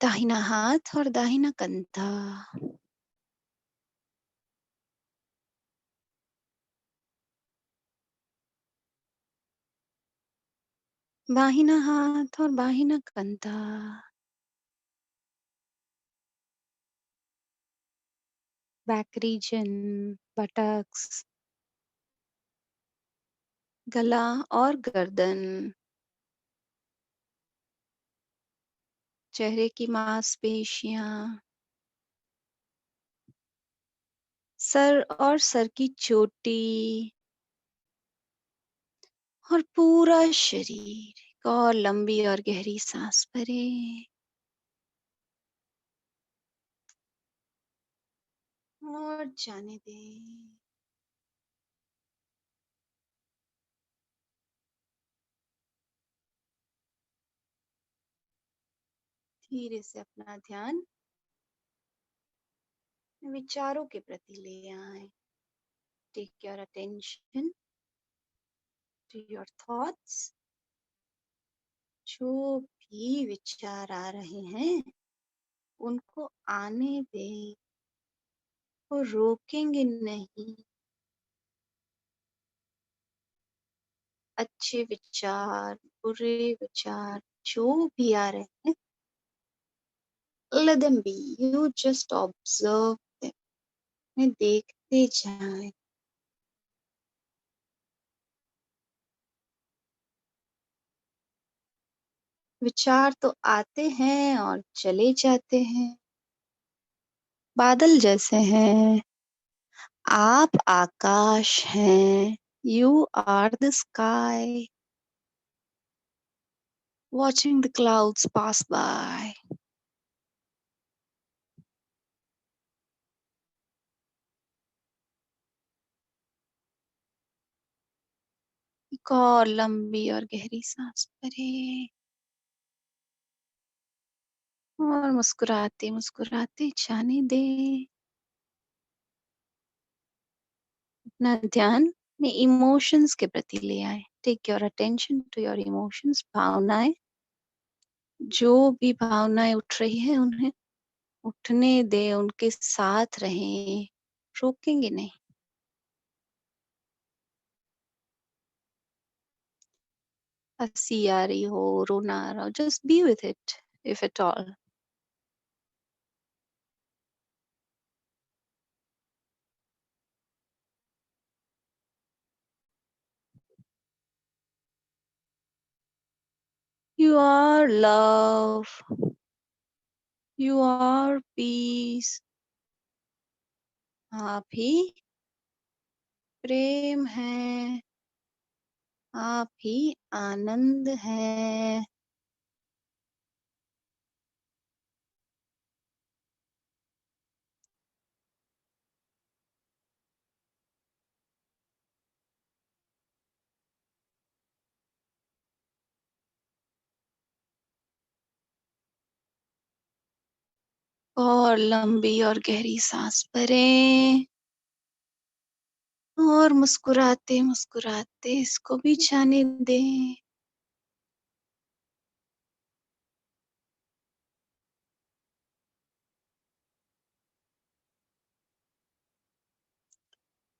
दाहिना हाथ और दाहिना कंधा। बाहिना हाथ और बाहिना कंधा। बैक रीजन, बटक्स, गला और गर्दन, चेहरे की मांसपेशियां, सर और सर की चोटी और पूरा शरीर। एक और लंबी और गहरी सांस भरें और जाने दें। धीरे से अपना ध्यान विचारों के प्रति ले आए। Take your attention to your thoughts. जो भी विचार आ रहे हैं उनको आने दें, वो रोकेंगे नहीं। अच्छे विचार, बुरे विचार जो भी आ रहे हैं, let them be. You just observe them. उन्हें देखते जाएं। विचार तो आते हैं और चले जाते हैं, बादल जैसे हैं। आप आकाश हैं। You are the sky, watching the clouds pass by. एक और लंबी और गहरी सांस भरें और मुस्कुराते मुस्कुराते जाने दें। अपना ध्यान अपने इमोशंस के प्रति ले आए। Take your attention to your emotions, भावनाएं, जो भी भावनाएं उठ रही है उन्हें उठने दे, उनके साथ रहें, रोकेंगे नहीं। हंसी आ रही हो, रोना आ रहा हो, just be with it if at all. You are love. You are peace. आप ही प्रेम है, आप ही आनंद है। और लंबी और गहरी सांस भरें और मुस्कुराते मुस्कुराते इसको भी जाने दें।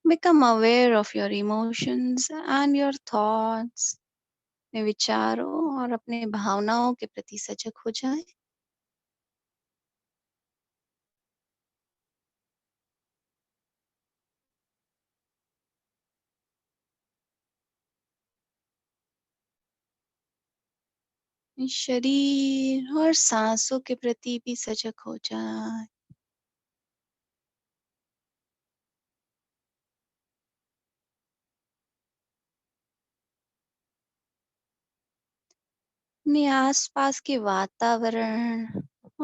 Become aware of your emotions and your thoughts. अपने विचारों और अपने भावनाओं के प्रति सजग हो जाए। शरीर और सांसों के प्रति भी सजग हो जाए। अपने आसपास के वातावरण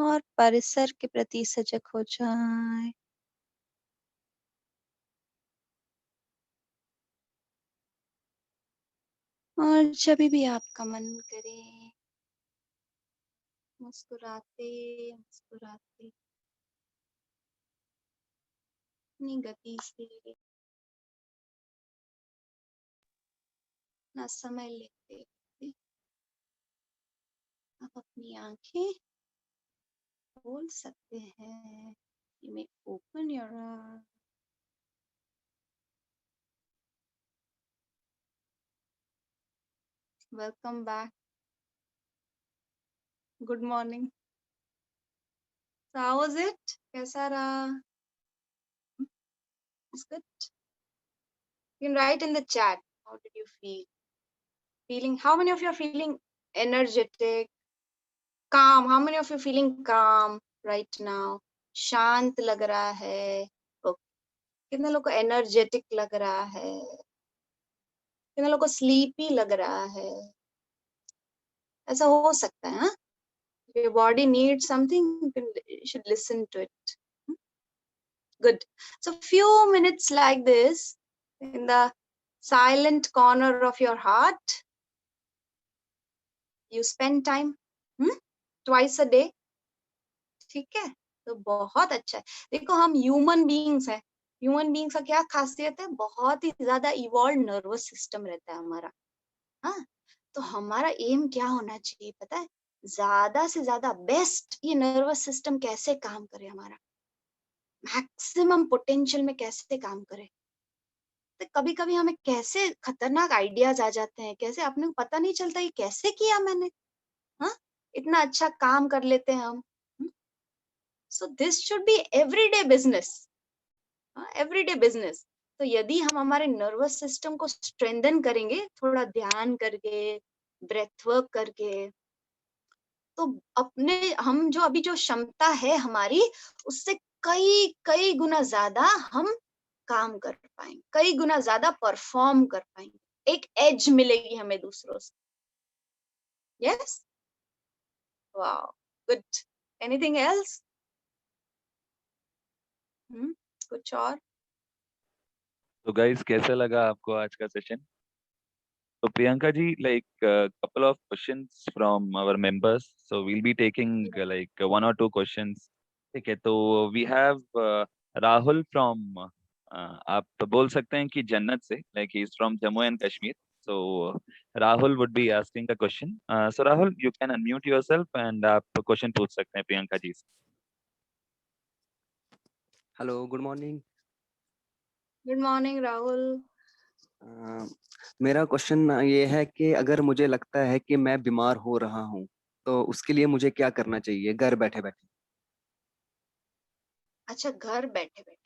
और परिसर के प्रति सजग हो जाए। और जब भी आपका मन करे, मुस्कुराते मुस्कुराते अपनी गति से अपना समय लेते लेते आप अपनी आंखें खोल सकते हैं। You may open your eyes. Welcome back. Good morning. So how was it? कैसा रहा? It's good. You can write in the chat. How did you feel? Feeling? How many of you are feeling energetic, calm? How many of you are feeling calm right now? शांत लग रहा है? Okay. कितने लोग को energetic लग रहा है? कितने लोग को sleepy लग रहा है? ऐसा हो सकता है, हाँ? If your body needs something, you should listen to it. Good. So few minutes like this in the silent corner of your heart, you spend time twice a day. ठीक है, तो बहुत अच्छा है। देखो हम ह्यूमन बीइंग्स हैं। Human beings का क्या खासियत है? बहुत ही ज्यादा इवॉल्व नर्वस सिस्टम रहता है हमारा। हाँ, तो हमारा एम क्या होना चाहिए पता है? ज्यादा से ज्यादा बेस्ट ये नर्वस सिस्टम कैसे काम करे, हमारा मैक्सिमम पोटेंशियल में कैसे काम करे। तो कभी कभी हमें कैसे खतरनाक आइडियाज आ जाते हैं, कैसे अपने को पता नहीं चलता ये कैसे किया मैंने। हाँ, इतना अच्छा काम कर लेते हैं हम। So this should be everyday business. Everyday business. तो यदि हम हमारे नर्वस सिस्टम को स्ट्रेंथन करेंगे थोड़ा ध्यान करके, ब्रेथ वर्क करके, तो अपने हम जो अभी जो क्षमता है हमारी, उससे कई कई गुना ज्यादा हम काम कर पाएंगे, कई गुना ज्यादा परफॉर्म कर पाएंगे, एक एज मिलेगी हमें दूसरों से। Yes, wow, good. Anything else? कुछ और? तो गाइस, कैसा लगा आपको आज का सेशन? तो Priyanka ji, like couple of questions from our members, so we'll be taking like one or two questions. ठीक है, तो we have राहुल from आप बोल सकते हैं कि जन्नत से, like he is from Jammu and Kashmir. So Rahul would be asking a question. So Rahul, you can unmute yourself and आप क्वेश्चन पूछ सकते हैं प्रियंका जी से. Hello, good morning. Good morning Rahul. मेरा क्वेश्चन ये है कि अगर मुझे लगता है कि मैं बीमार हो रहा हूँ तो उसके लिए मुझे क्या करना चाहिए घर बैठे बैठे? अच्छा, घर बैठे बैठे।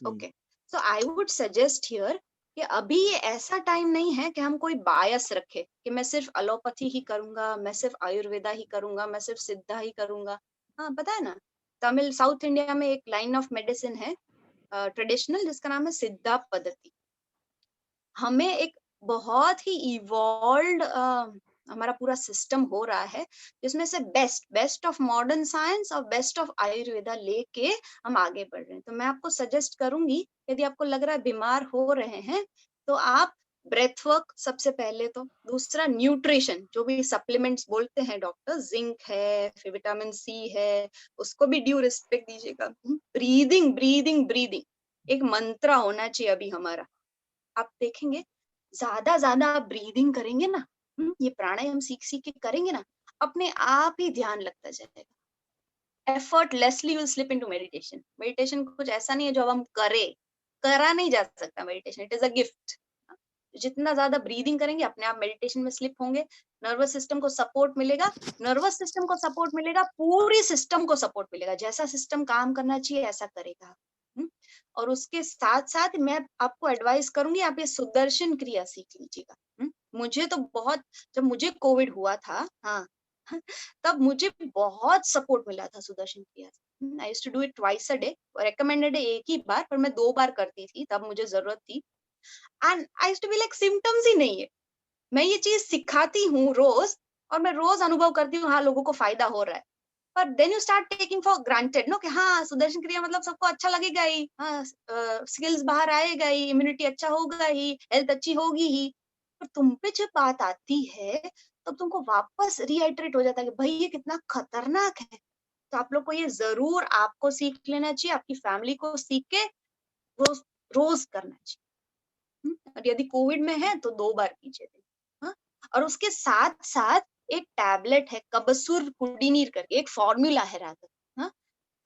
Hmm, okay, so I would suggest here कि अभी ये ऐसा टाइम नहीं है कि हम कोई बायस रखे कि मैं सिर्फ एलोपैथी ही करूंगा, मैं सिर्फ आयुर्वेदा ही करूंगा, मैं सिर्फ सिद्धा ही करूंगा। हाँ, पता है ना, तमिल साउथ इंडिया में एक लाइन ऑफ मेडिसिन है ट्रेडिशनल, जिसका नाम है सिद्धा पद्धति। हमें एक बहुत ही इवॉल्व हमारा पूरा सिस्टम हो रहा है, जिसमें से best best of modern science और बेस्ट ऑफ आयुर्वेदा लेके हम आगे बढ़ रहे हैं। तो मैं आपको सजेस्ट करूंगी, यदि आपको लग रहा है बीमार हो रहे हैं, तो आप ब्रेथ वर्क सबसे पहले, तो दूसरा न्यूट्रिशन, जो भी सप्लीमेंट्स बोलते हैं डॉक्टर, जिंक है, फिर विटामिन सी है, उसको भी ड्यू रिस्पेक्ट दीजिएगा। ब्रीदिंग ब्रीदिंग ब्रीदिंग एक मंत्र होना चाहिए अभी हमारा। आप देखेंगे ज्यादा आप ब्रीदिंग करेंगे ना, ये प्राणायाम सीख सीख के करेंगे ना, अपने आप ही ध्यान लगता जाएगा। effortlessly will slip into meditation. Meditation कुछ ऐसा नहीं है जो अब हम करा नहीं जा सकता। Meditation it is a gift. जितना ज्यादा ब्रीदिंग करेंगे अपने आप मेडिटेशन में स्लिप होंगे। नर्वस सिस्टम को सपोर्ट मिलेगा, नर्वस सिस्टम को सपोर्ट मिलेगा, पूरी सिस्टम को सपोर्ट मिलेगा। जैसा सिस्टम काम करना चाहिए ऐसा करेगा। हम्म? और उसके साथ साथ मैं आपको एडवाइस करूंगी, आप ये सुदर्शन क्रिया सीख लीजिएगा। मुझे तो बहुत, जब मुझे कोविड हुआ था, हाँ, तब मुझे बहुत सपोर्ट मिला था सुदर्शन क्रिया से। I used to do it twice a day, recommended एक ही बार, पर मैं 2 बार करती थी, तब मुझे जरूरत थी। And I used to be like symptoms ही नहीं है, मैं ये चीज सिखाती हूँ रोज, और मैं रोज अनुभव करती हूँ, हाँ लोगों को फायदा हो रहा है। पर then you start taking for granted no, कि हाँ सुदर्शन क्रिया मतलब सबको अच्छा लगेगा ही, हाँ स्किल्स बाहर आएगा ही, इम्यूनिटी अच्छा होगा ही, हेल्थ अच्छी होगी ही। पर तुम पे जब बात आती है, तब तुमको वापस रिहाइड्रेट हो जाता है कि भाई ये कितना खतरनाक है। तो आप लोग को ये जरूर आपको सीख लेना चाहिए, आपकी फैमिली को सीख के रोज रोज करना चाहिए। और यदि कोविड में है तो 2 बार कीजिए। हाँ? और उसके साथ साथ एक टैबलेट है कबसुर कुडीनीर करके, एक फॉर्मूला है राधा। हाँ?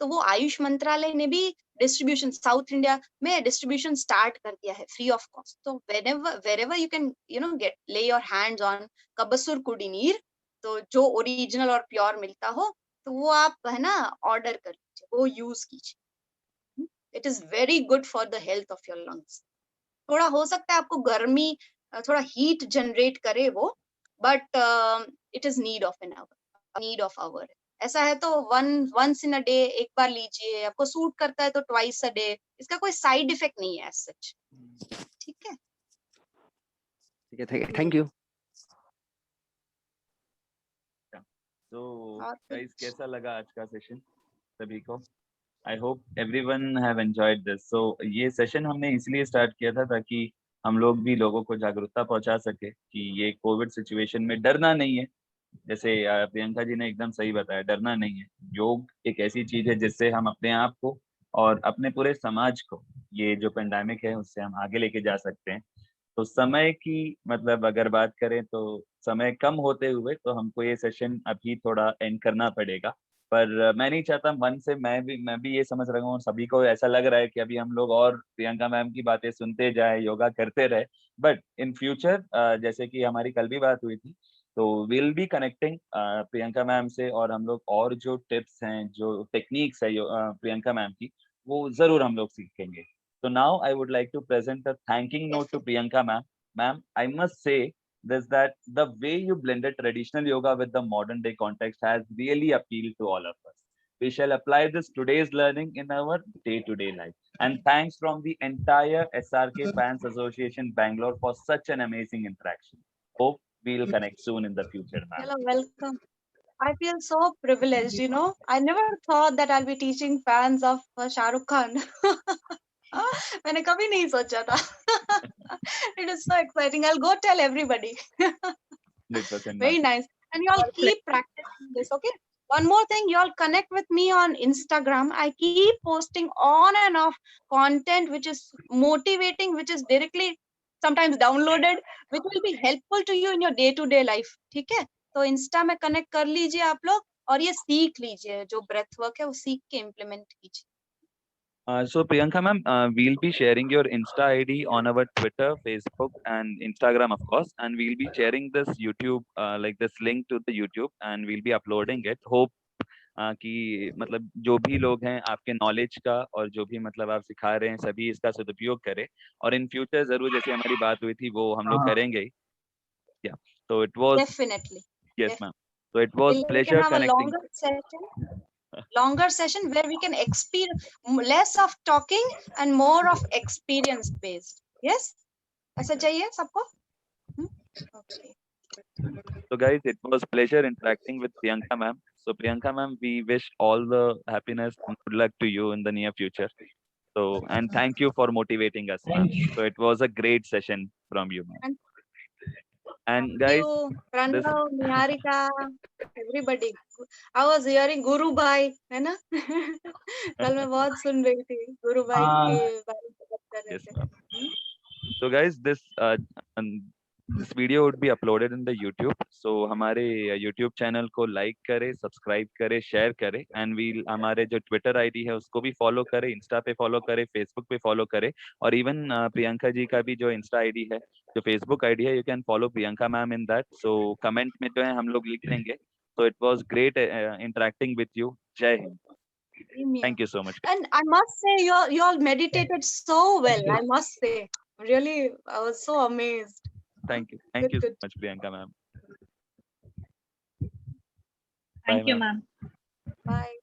तो वो आयुष मंत्रालय ने भी डिस्ट्रीब्यूशन साउथ इंडिया में डिस्ट्रीब्यूशन स्टार्ट कर दिया है फ्री ऑफ कॉस्ट। तो वेरेवर यू कैन गेट ले योर हैंड्स ऑन कबसुर कुडीनीर, तो जो ओरिजिनल और प्योर मिलता हो, तो वो आप है ना ऑर्डर कर लीजिए, वो यूज कीजिए। It is very good for the health of your lungs. थोड़ा हो सकता है आपको गर्मी, थोड़ा हीट जनरेट करे वो, but it is need of hour. ऐसा है तो वंस इन अ डे एक बार लीजिए, आपको सूट करता है तो ट्वाइस अ डे, इसका कोई साइड इफेक्ट नहीं है एज सच। ठीक है, ठीक है, थैंक यू। So और guys, कुछ? कैसा लगा आज का सेशन सभी को? I hope everyone have enjoyed this. So ये सेशन हमने इसलिए स्टार्ट किया था ताकि हम लोग भी लोगों को जागरूकता पहुंचा सके कि ये कोविड सिचुएशन में डरना नहीं है। जैसे प्रियंका जी ने एकदम सही बताया, डरना नहीं है। योग एक ऐसी चीज है जिससे हम अपने आप को और अपने पूरे समाज को, ये जो पेंडेमिक है उससे हम आगे लेके जा सकते हैं। तो समय की मतलब अगर बात करें तो समय कम होते हुए तो हमको ये सेशन अभी थोड़ा एंड करना पड़ेगा। पर मैं नहीं चाहता मन से, मैं भी ये समझ रहा हूँ और सभी को ऐसा लग रहा है कि अभी हम लोग और प्रियंका मैम की बातें सुनते जाए, योगा करते रहे। बट इन फ्यूचर जैसे कि हमारी कल भी बात हुई थी, तो will be connecting Priyanka ma'am से, और हम लोग और जो टिप्स हैं, जो टेक्निक्स है प्रियंका मैम की, वो जरूर हम लोग सीखेंगे। So now I would like to present a thanking note to Priyanka ma'am. Ma'am, I must say this, that the way you blended traditional yoga with the modern day context has really appealed to all of us. We shall apply this today's learning in our day-to-day life. And thanks from the entire SRK Fans Association Bangalore for such an amazing interaction. Hope we'll connect soon in the future, ma'am. Hello, welcome. I feel so privileged, I never thought that I'll be teaching fans of Shah Rukh Khan. मैंने कभी नहीं सोचा था। It is so exciting. I'll go tell everybody. 100%, Very ma'am. nice. And you all keep practicing this, okay? One more thing, you all connect with me on Instagram. I keep posting on and off content which is motivating, which is directly sometimes downloaded, which will be helpful to you in your day to day life. ठीक है, तो Insta में connect कर लीजिए आप लोग और ये सीख लीजिए, जो ब्रेथ वर्क है वो सीख के इम्प्लीमेंट कीजिए. So Priyanka ma'am, we'll be sharing your Insta ID on our Twitter, Facebook, and Instagram, of course, and we'll be sharing this YouTube, like this link to the YouTube, and we'll be uploading it. Hope कि मतलब जो भी लोग हैं आपके knowledge का और जो भी मतलब आप सिखा रहे हैं सभी इसका सदुपयोग करें और इन फ्यूचर जरूर जैसे हमारी बात हुई थी वो हम लोग करेंगे ही. Yeah. So it was Definitely. yes ma'am. So it was We can pleasure have a connecting. longer session where we can experience less of talking and more of experience based. Yes, ऐसा चाहिए सबको. Okay. So guys, it was pleasure interacting with Priyanka ma'am. So Priyanka ma'am, we wish all the happiness and good luck to you in the near future. So and thank you for motivating us, ma'am. So it was a great session from you, ma'am. And guys, you, this Pranav, Niharika, everybody. I was hearing Guru Bhai, है ना? कल मैं बहुत सुन रही थी गुरु भाई के बारे में बात कर रहे yes, थे. ma'am. So guys, this video would be uploaded in the YouTube. So हमारे YouTube channel को like करें, subscribe करें, share करें, and we'll हमारे जो Twitter ID है उसको भी follow करें, Insta पे follow करें, Facebook पे follow करें, और even प्रियंका जी का भी जो Insta ID है, जो Facebook ID है, you can follow Priyanka ma'am in that. So comment में जो है हम लोग लिख लेंगे. So it was great interacting with you. Jai Hind. Thank you so much. And I must say, you all meditated so well. I must say, really, I was so amazed. Thank you. Thank you so Good. much, Priyanka ma'am. Thank Bye, you, ma'am. ma'am. Bye.